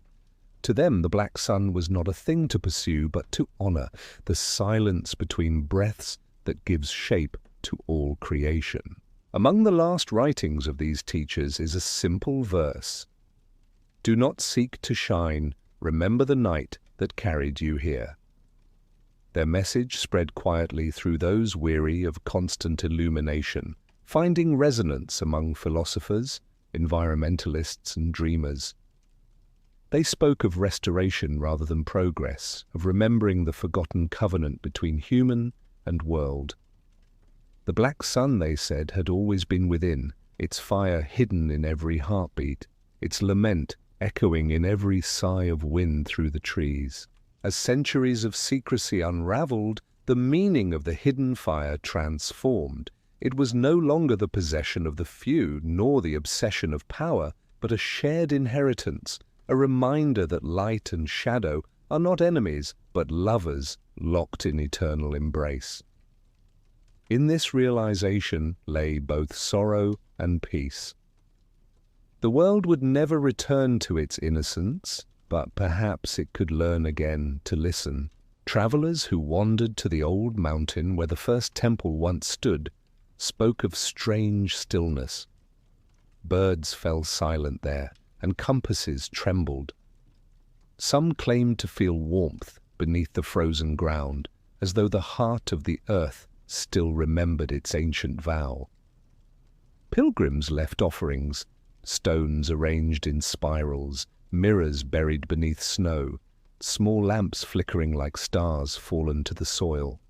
To them, the black sun was not a thing to pursue, but to honor, the silence between breaths that gives shape to all creation. Among the last writings of these teachers is a simple verse: "Do not seek to shine, remember the night that carried you here." Their message spread quietly through those weary of constant illumination, finding resonance among philosophers, environmentalists, and dreamers. They spoke of restoration rather than progress, of remembering the forgotten covenant between human and world. The black sun, they said, had always been within, its fire hidden in every heartbeat, its lament echoing in every sigh of wind through the trees. As centuries of secrecy unraveled, the meaning of the hidden fire transformed. It was no longer the possession of the few, nor the obsession of power, but a shared inheritance, a reminder that light and shadow are not enemies, but lovers locked in eternal embrace. In this realization lay both sorrow and peace. The world would never return to its innocence, but perhaps it could learn again to listen. Travelers who wandered to the old mountain where the first temple once stood spoke of strange stillness. Birds fell silent there, and compasses trembled. Some claimed to feel warmth beneath the frozen ground, as though the heart of the earth still remembered its ancient vow. Pilgrims left offerings, stones arranged in spirals, mirrors buried beneath snow, small lamps flickering like stars fallen to the soil.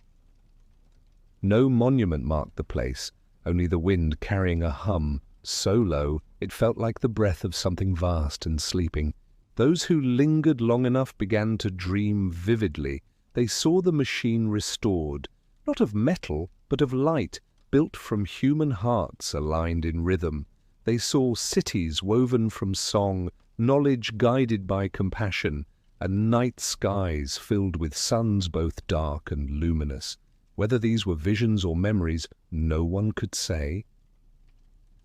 No monument marked the place, only the wind carrying a hum so low it felt like the breath of something vast and sleeping. Those who lingered long enough began to dream vividly, they saw the machine restored, not of metal, but of light, built from human hearts aligned in rhythm. They saw cities woven from song, knowledge guided by compassion, and night skies filled with suns both dark and luminous. Whether these were visions or memories, no one could say.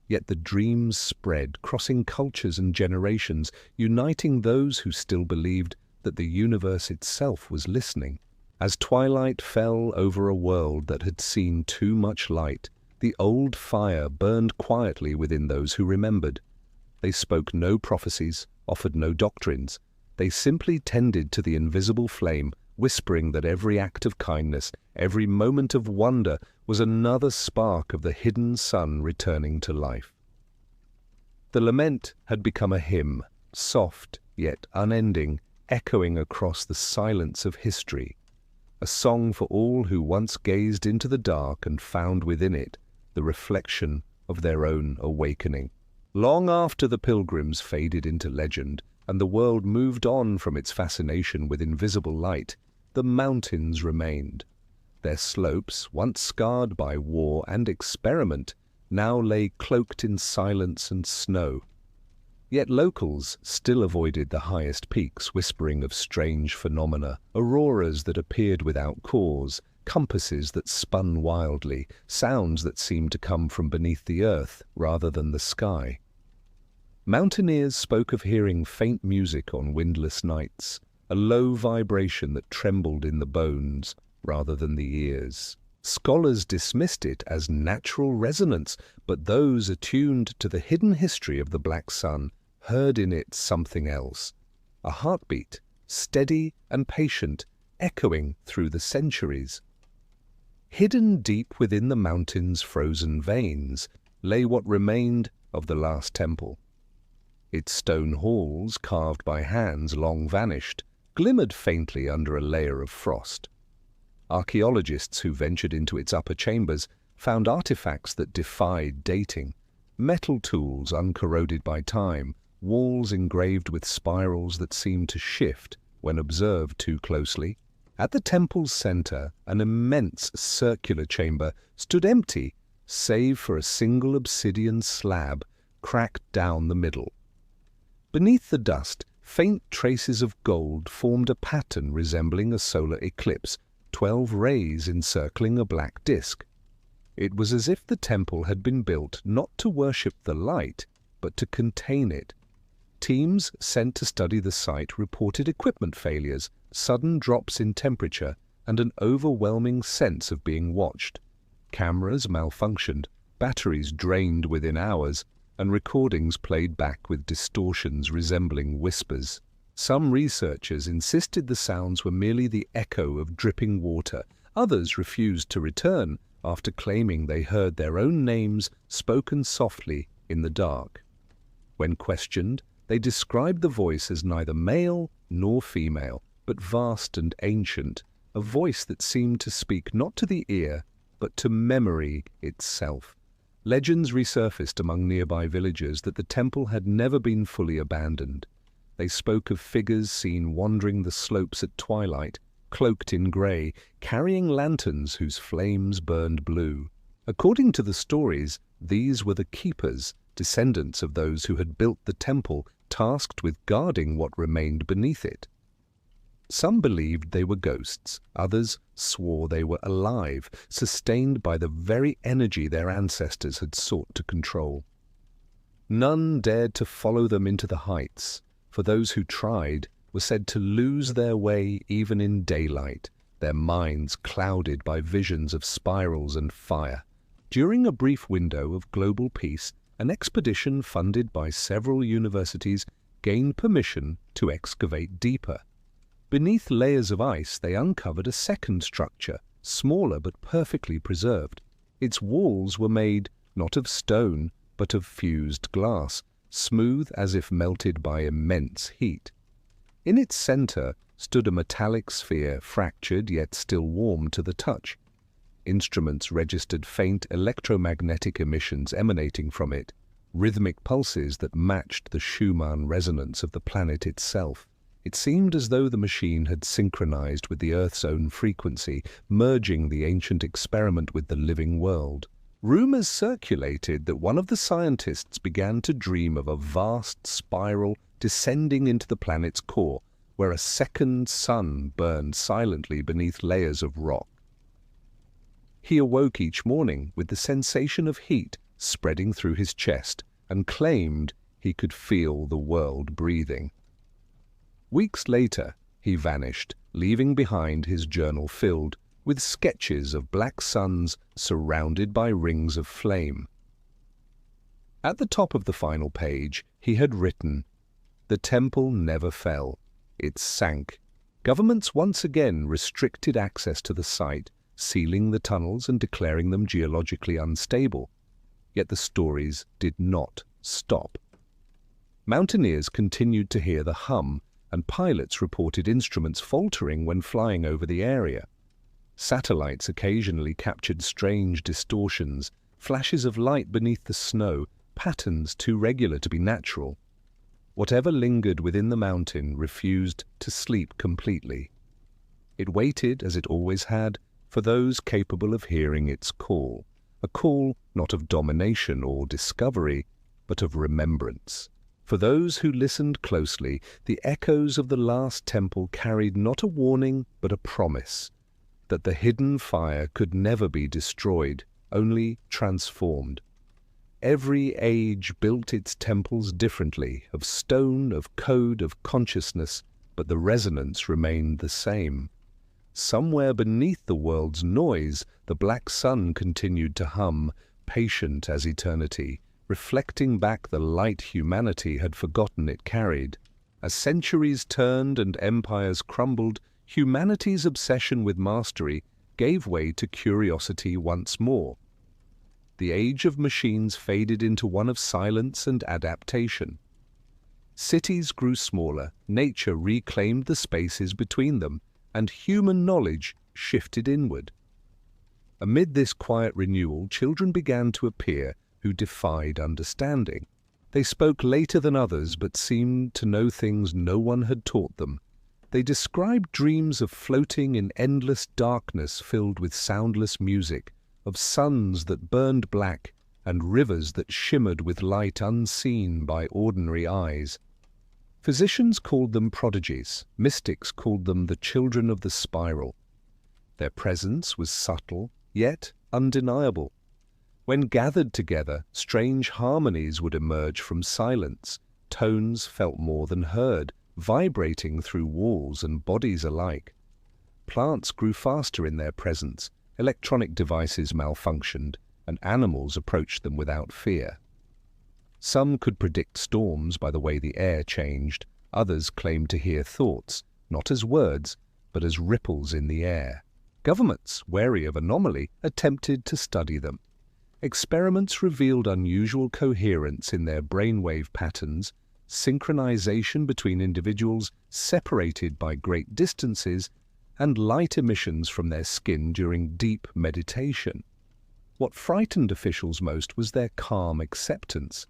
Yet the dreams spread, crossing cultures and generations, uniting those who still believed that the universe itself was listening. As twilight fell over a world that had seen too much light, the old fire burned quietly within those who remembered. They spoke no prophecies, offered no doctrines. They simply tended to the invisible flame, whispering that every act of kindness, every moment of wonder was another spark of the hidden sun returning to life. The lament had become a hymn, soft yet unending, echoing across the silence of history. A song for all who once gazed into the dark and found within it the reflection of their own awakening. Long after the pilgrims faded into legend and the world moved on from its fascination with invisible light, the mountains remained. Their slopes, once scarred by war and experiment, now lay cloaked in silence and snow. Yet locals still avoided the highest peaks, whispering of strange phenomena, auroras that appeared without cause, compasses that spun wildly, sounds that seemed to come from beneath the earth rather than the sky. Mountaineers spoke of hearing faint music on windless nights, a low vibration that trembled in the bones rather than the ears. Scholars dismissed it as natural resonance, but those attuned to the hidden history of the Black Sun heard in it something else, a heartbeat, steady and patient, echoing through the centuries. Hidden deep within the mountain's frozen veins lay what remained of the last temple. Its stone halls, carved by hands long vanished, glimmered faintly under a layer of frost. Archaeologists who ventured into its upper chambers found artifacts that defied dating, metal tools uncorroded by time, walls engraved with spirals that seemed to shift when observed too closely. At the temple's center, an immense circular chamber stood empty, save for a single obsidian slab cracked down the middle. Beneath the dust, faint traces of gold formed a pattern resembling a solar eclipse, 12 rays encircling a black disk. It was as if the temple had been built not to worship the light, but to contain it. Teams sent to study the site reported equipment failures, sudden drops in temperature, and an overwhelming sense of being watched. Cameras malfunctioned, batteries drained within hours, and recordings played back with distortions resembling whispers. Some researchers insisted the sounds were merely the echo of dripping water. Others refused to return after claiming they heard their own names spoken softly in the dark. When questioned, they described the voice as neither male nor female, but vast and ancient, a voice that seemed to speak not to the ear, but to memory itself. Legends resurfaced among nearby villagers that the temple had never been fully abandoned. They spoke of figures seen wandering the slopes at twilight, cloaked in grey, carrying lanterns whose flames burned blue. According to the stories, these were the keepers, descendants of those who had built the temple, tasked with guarding what remained beneath it. Some believed they were ghosts, others swore they were alive, sustained by the very energy their ancestors had sought to control. None dared to follow them into the heights, for those who tried were said to lose their way even in daylight, their minds clouded by visions of spirals and fire. During a brief window of global peace, an expedition funded by several universities gained permission to excavate deeper. Beneath layers of ice, they uncovered a second structure, smaller but perfectly preserved. Its walls were made not of stone, but of fused glass, smooth as if melted by immense heat. In its center stood a metallic sphere, fractured yet still warm to the touch. Instruments registered faint electromagnetic emissions emanating from it, rhythmic pulses that matched the Schumann resonance of the planet itself. It seemed as though the machine had synchronized with the Earth's own frequency, merging the ancient experiment with the living world. Rumors circulated that one of the scientists began to dream of a vast spiral descending into the planet's core, where a second sun burned silently beneath layers of rock. He awoke each morning with the sensation of heat spreading through his chest and claimed he could feel the world breathing. Weeks later, he vanished, leaving behind his journal filled with sketches of black suns surrounded by rings of flame. At the top of the final page, he had written, "The temple never fell. It sank." Governments once again restricted access to the site, sealing the tunnels and declaring them geologically unstable. Yet the stories did not stop. Mountaineers continued to hear the hum, and pilots reported instruments faltering when flying over the area. Satellites occasionally captured strange distortions, flashes of light beneath the snow, patterns too regular to be natural. Whatever lingered within the mountain refused to sleep completely. It waited, as it always had, for those capable of hearing its call, a call not of domination or discovery, but of remembrance. For those who listened closely, the echoes of the last temple carried not a warning, but a promise, that the hidden fire could never be destroyed, only transformed. Every age built its temples differently, of stone, of code, of consciousness, but the resonance remained the same. Somewhere beneath the world's noise, the black sun continued to hum, patient as eternity, reflecting back the light humanity had forgotten it carried. As centuries turned and empires crumbled, humanity's obsession with mastery gave way to curiosity once more. The age of machines faded into one of silence and adaptation. Cities grew smaller, nature reclaimed the spaces between them, and human knowledge shifted inward. Amid this quiet renewal, children began to appear who defied understanding. They spoke later than others, but seemed to know things no one had taught them. They described dreams of floating in endless darkness filled with soundless music, of suns that burned black and rivers that shimmered with light unseen by ordinary eyes. Physicians called them prodigies, mystics called them the children of the spiral. Their presence was subtle, yet undeniable. When gathered together, strange harmonies would emerge from silence. Tones felt more than heard, vibrating through walls and bodies alike. Plants grew faster in their presence, electronic devices malfunctioned, and animals approached them without fear. Some could predict storms by the way the air changed. Others claimed to hear thoughts, not as words, but as ripples in the air. Governments, wary of anomaly, attempted to study them. Experiments revealed unusual coherence in their brainwave patterns, synchronization between individuals separated by great distances, and light emissions from their skin during deep meditation. What frightened officials most was their calm acceptance.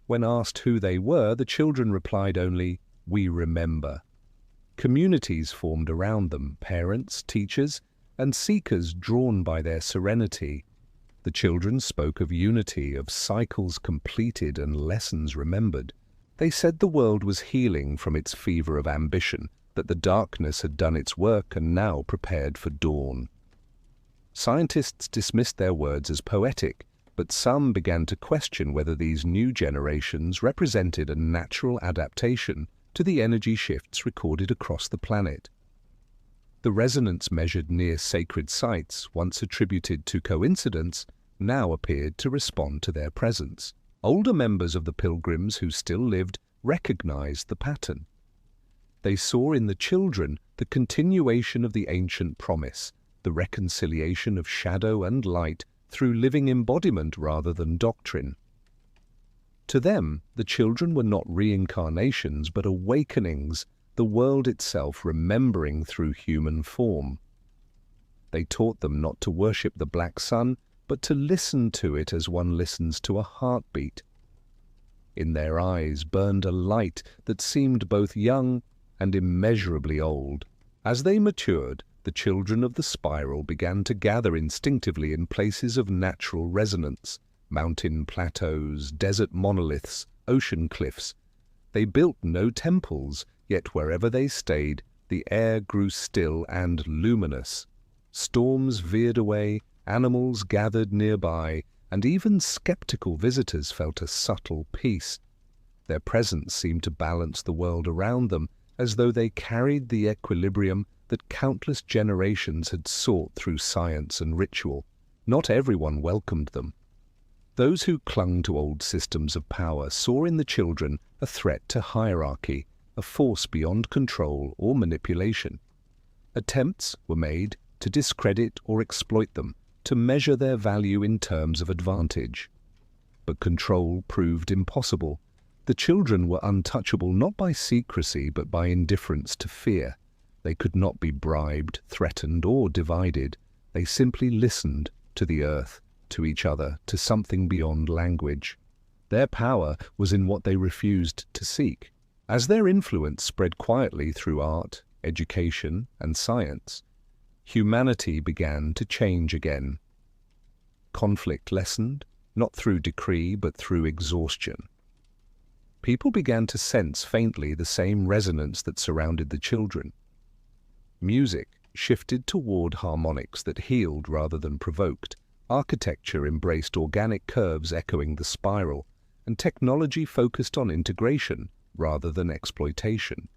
When asked who they were, the children replied only, "We remember." Communities formed around them, parents, teachers, and seekers drawn by their serenity. The children spoke of unity, of cycles completed and lessons remembered. They said the world was healing from its fever of ambition, that the darkness had done its work and now prepared for dawn. Scientists dismissed their words as poetic, but some began to question whether these new generations represented a natural adaptation to the energy shifts recorded across the planet. The resonance measured near sacred sites, once attributed to coincidence, now appeared to respond to their presence. Older members of the pilgrims who still lived recognized the pattern. They saw in the children the continuation of the ancient promise, the reconciliation of shadow and light through living embodiment rather than doctrine. To them, the children were not reincarnations but awakenings, the world itself remembering through human form. They taught them not to worship the black sun, but to listen to it as one listens to a heartbeat. In their eyes burned a light that seemed both young and immeasurably old. As they matured, the children of the spiral began to gather instinctively in places of natural resonance, mountain plateaus, desert monoliths, ocean cliffs. They built no temples, yet wherever they stayed, the air grew still and luminous. Storms veered away, animals gathered nearby, and even skeptical visitors felt a subtle peace. Their presence seemed to balance the world around them, as though they carried the equilibrium that countless generations had sought through science and ritual. Not everyone welcomed them. Those who clung to old systems of power saw in the children a threat to hierarchy, a force beyond control or manipulation. Attempts were made to discredit or exploit them, to measure their value in terms of advantage. But control proved impossible. The children were untouchable not by secrecy but by indifference to fear. They could not be bribed, threatened, or divided. They simply listened to the earth, to each other, to something beyond language. Their power was in what they refused to seek. As their influence spread quietly through art, education, and science, humanity began to change again. Conflict lessened, not through decree but through exhaustion. People began to sense faintly the same resonance that surrounded the children. Music shifted toward harmonics that healed rather than provoked. Architecture embraced organic curves echoing the spiral, and technology focused on integration rather than exploitation.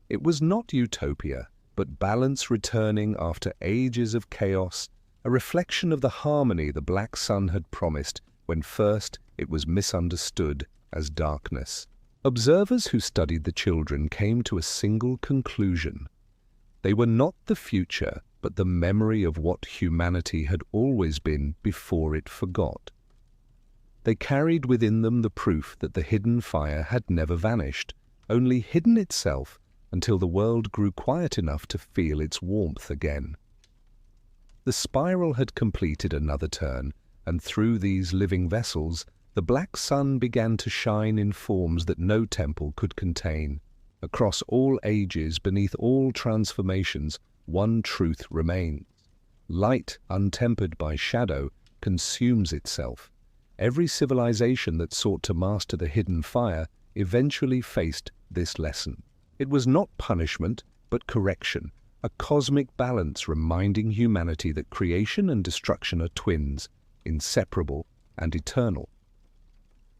It was not utopia, but balance returning after ages of chaos, a reflection of the harmony the black sun had promised when first it was misunderstood as darkness. Observers who studied the children came to a single conclusion. They were not the future, but the memory of what humanity had always been before it forgot. They carried within them the proof that the hidden fire had never vanished, only hidden itself until the world grew quiet enough to feel its warmth again. The spiral had completed another turn, and through these living vessels, the black sun began to shine in forms that no temple could contain. Across all ages, beneath all transformations, one truth remains. Light, untempered by shadow, consumes itself. Every civilization that sought to master the hidden fire eventually faced this lesson. It was not punishment, but correction, a cosmic balance reminding humanity that creation and destruction are twins, inseparable and eternal.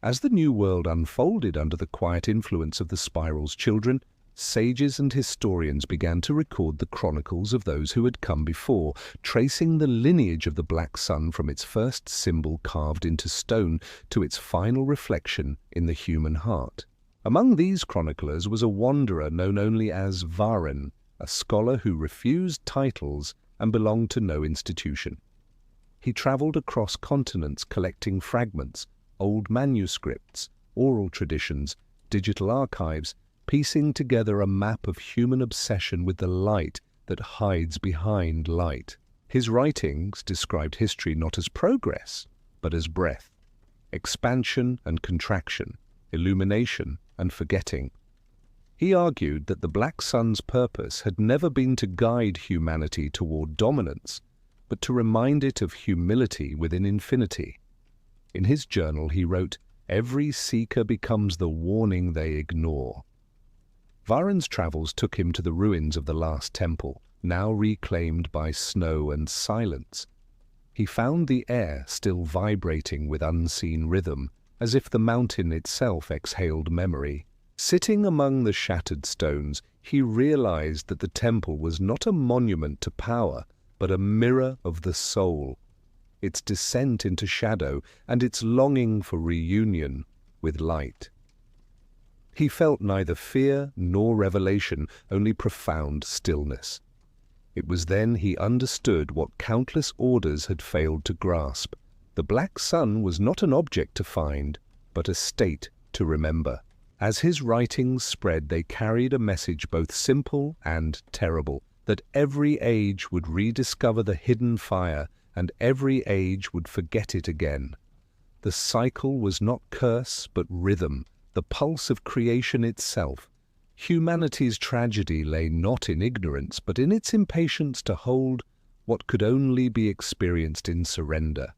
As the new world unfolded under the quiet influence of the spiral's children, sages and historians began to record the chronicles of those who had come before, tracing the lineage of the black sun from its first symbol carved into stone to its final reflection in the human heart. Among these chroniclers was a wanderer known only as Varen, a scholar who refused titles and belonged to no institution. He traveled across continents collecting fragments, old manuscripts, oral traditions, digital archives, piecing together a map of human obsession with the light that hides behind light. His writings described history not as progress, but as breath, expansion and contraction, illumination and forgetting. He argued that the black sun's purpose had never been to guide humanity toward dominance, but to remind it of humility within infinity. In his journal he wrote, "Every seeker becomes the warning they ignore." Varen's travels took him to the ruins of the last temple, now reclaimed by snow and silence. He found the air still vibrating with unseen rhythm, as if the mountain itself exhaled memory. Sitting among the shattered stones, he realized that the temple was not a monument to power, but a mirror of the soul, its descent into shadow and its longing for reunion with light. He felt neither fear nor revelation, only profound stillness. It was then he understood what countless orders had failed to grasp. The black sun was not an object to find, but a state to remember. As his writings spread, they carried a message both simple and terrible, that every age would rediscover the hidden fire, and every age would forget it again. The cycle was not curse, but rhythm, the pulse of creation itself. Humanity's tragedy lay not in ignorance, but in its impatience to hold what could only be experienced in surrender.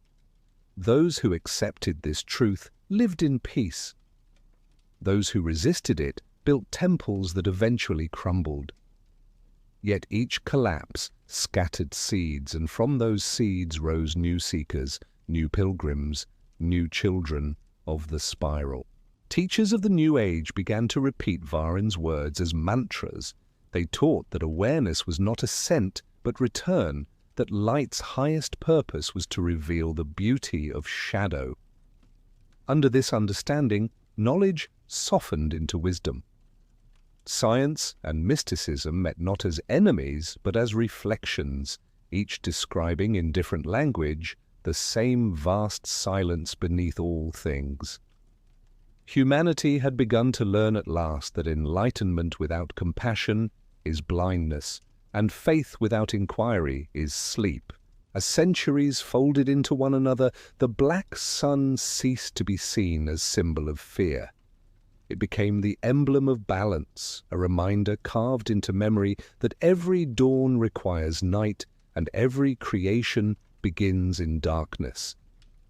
Those who accepted this truth lived in peace. Those who resisted it built temples that eventually crumbled. Yet each collapse scattered seeds, and from those seeds rose new seekers, new pilgrims, new children of the spiral. Teachers of the New Age began to repeat Varen's words as mantras. They taught that awareness was not ascent but return, that light's highest purpose was to reveal the beauty of shadow. Under this understanding, knowledge softened into wisdom. Science and mysticism met not as enemies but as reflections, each describing in different language the same vast silence beneath all things. Humanity had begun to learn at last that enlightenment without compassion is blindness, and faith without inquiry is sleep. As centuries folded into one another, the black sun ceased to be seen as symbol of fear. It became the emblem of balance, a reminder carved into memory that every dawn requires night and every creation begins in darkness.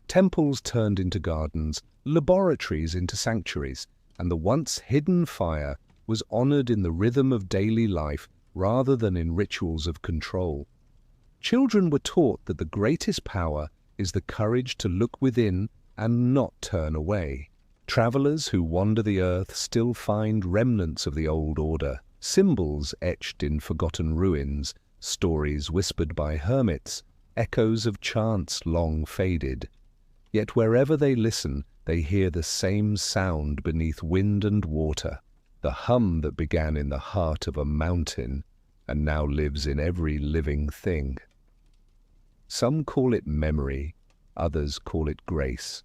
Temples turned into gardens, laboratories into sanctuaries, and the once hidden fire was honored in the rhythm of daily life rather than in rituals of control. Children were taught that the greatest power is the courage to look within and not turn away. Travelers who wander the earth still find remnants of the old order, symbols etched in forgotten ruins, stories whispered by hermits, echoes of chants long faded. Yet wherever they listen, they hear the same sound beneath wind and water, the hum that began in the heart of a mountain and now lives in every living thing. Some call it memory, others call it grace.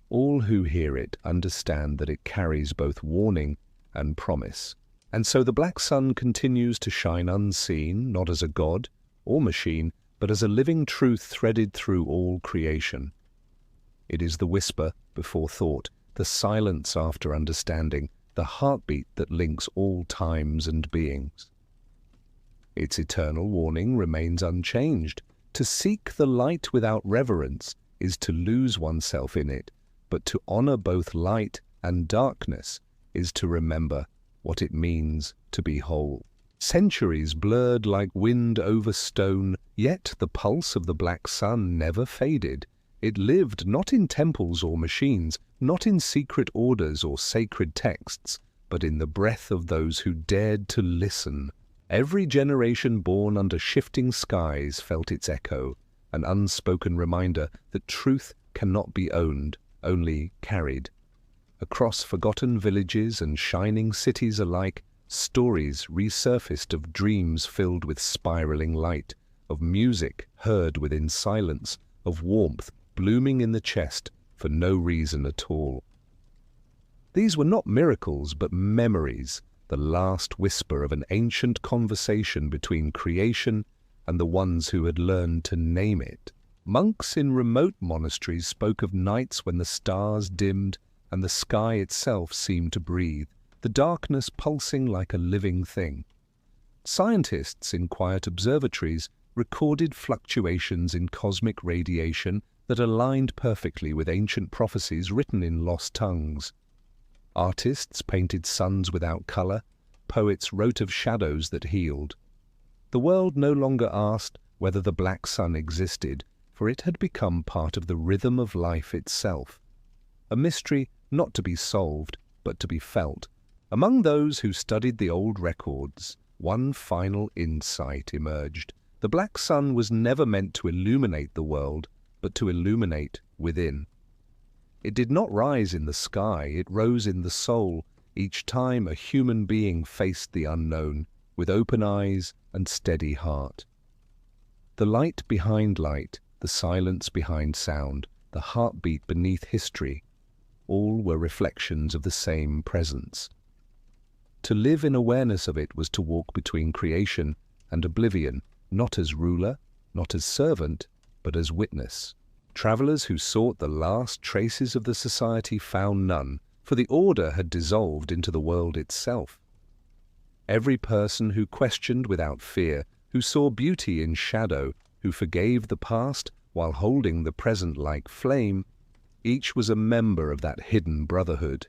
All who hear it understand that it carries both warning and promise. And so the black sun continues to shine unseen, not as a god or machine, but as a living truth threaded through all creation. It is the whisper before thought, the silence after understanding, the heartbeat that links all times and beings. Its eternal warning remains unchanged. To seek the light without reverence is to lose oneself in it, but to honor both light and darkness is to remember what it means to be whole. Centuries blurred like wind over stone, yet the pulse of the black sun never faded. It lived not in temples or machines, not in secret orders or sacred texts, but in the breath of those who dared to listen. Every generation born under shifting skies felt its echo, an unspoken reminder that truth cannot be owned, only carried. Across forgotten villages and shining cities alike, stories resurfaced of dreams filled with spiraling light, of music heard within silence, of warmth blooming in the chest for no reason at all. These were not miracles but memories, the last whisper of an ancient conversation between creation and the ones who had learned to name it. Monks in remote monasteries spoke of nights when the stars dimmed and the sky itself seemed to breathe, the darkness pulsing like a living thing. Scientists in quiet observatories recorded fluctuations in cosmic radiation that aligned perfectly with ancient prophecies written in lost tongues. Artists painted suns without color, poets wrote of shadows that healed. The world no longer asked whether the black sun existed, for it had become part of the rhythm of life itself. A mystery not to be solved, but to be felt. Among those who studied the old records, one final insight emerged. The black sun was never meant to illuminate the world, but to illuminate within. It did not rise in the sky, it rose in the soul, each time a human being faced the unknown, with open eyes and steady heart. The light behind light, the silence behind sound, the heartbeat beneath history, all were reflections of the same presence. To live in awareness of it was to walk between creation and oblivion, not as ruler, not as servant, but as witness. Travelers who sought the last traces of the society found none, for the order had dissolved into the world itself. Every person who questioned without fear, who saw beauty in shadow, who forgave the past while holding the present like flame, each was a member of that hidden brotherhood.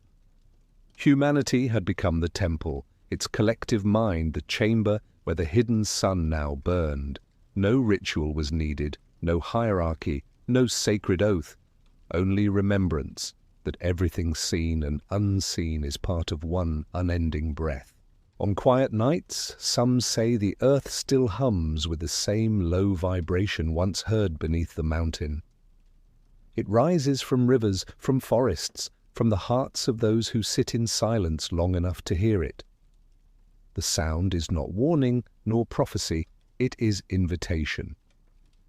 Humanity had become the temple, its collective mind the chamber where the hidden sun now burned. No ritual was needed, no hierarchy, no sacred oath, only remembrance that everything seen and unseen is part of one unending breath. On quiet nights, some say the earth still hums with the same low vibration once heard beneath the mountain. It rises from rivers, from forests, from the hearts of those who sit in silence long enough to hear it. The sound is not warning nor prophecy, it is invitation.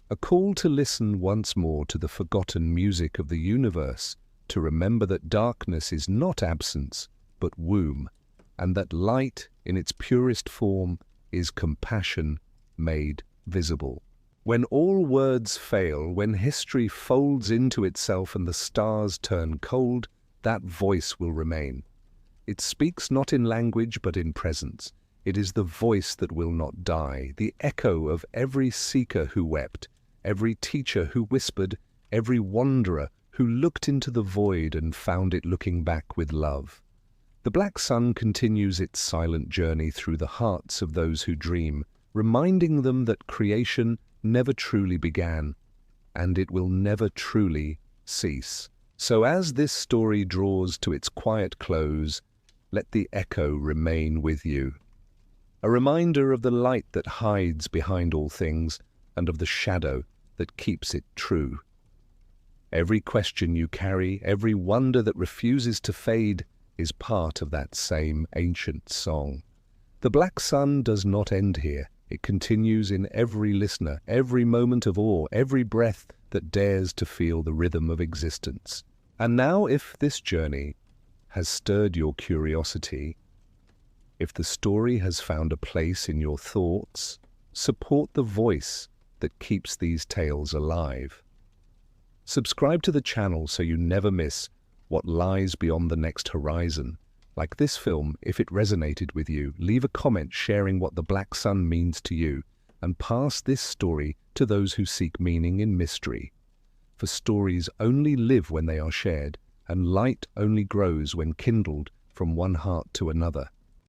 A call to listen once more to the forgotten music of the universe, to remember that darkness is not absence, but womb, and that light, in its purest form, is compassion made visible. When all words fail, when history folds into itself and the stars turn cold, that voice will remain. It speaks not in language but in presence. It is the voice that will not die, the echo of every seeker who wept, every teacher who whispered, every wanderer who looked into the void and found it looking back with love. The black sun continues its silent journey through the hearts of those who dream, reminding them that creation never truly began, and it will never truly cease. So as this story draws to its quiet close, let the echo remain with you. A reminder of the light that hides behind all things, and of the shadow that keeps it true. Every question you carry, every wonder that refuses to fade, is part of that same ancient song. The black sun does not end here. It continues in every listener, every moment of awe, every breath that dares to feel the rhythm of existence. And now, if this journey has stirred your curiosity, if the story has found a place in your thoughts, support the voice that keeps these tales alive. Subscribe to the channel so you never miss what lies beyond the next horizon. Like this film, if it resonated with you, leave a comment sharing what the black sun means to you, and pass this story to those who seek meaning in mystery. For stories only live when they are shared, and light only grows when kindled from one heart to another.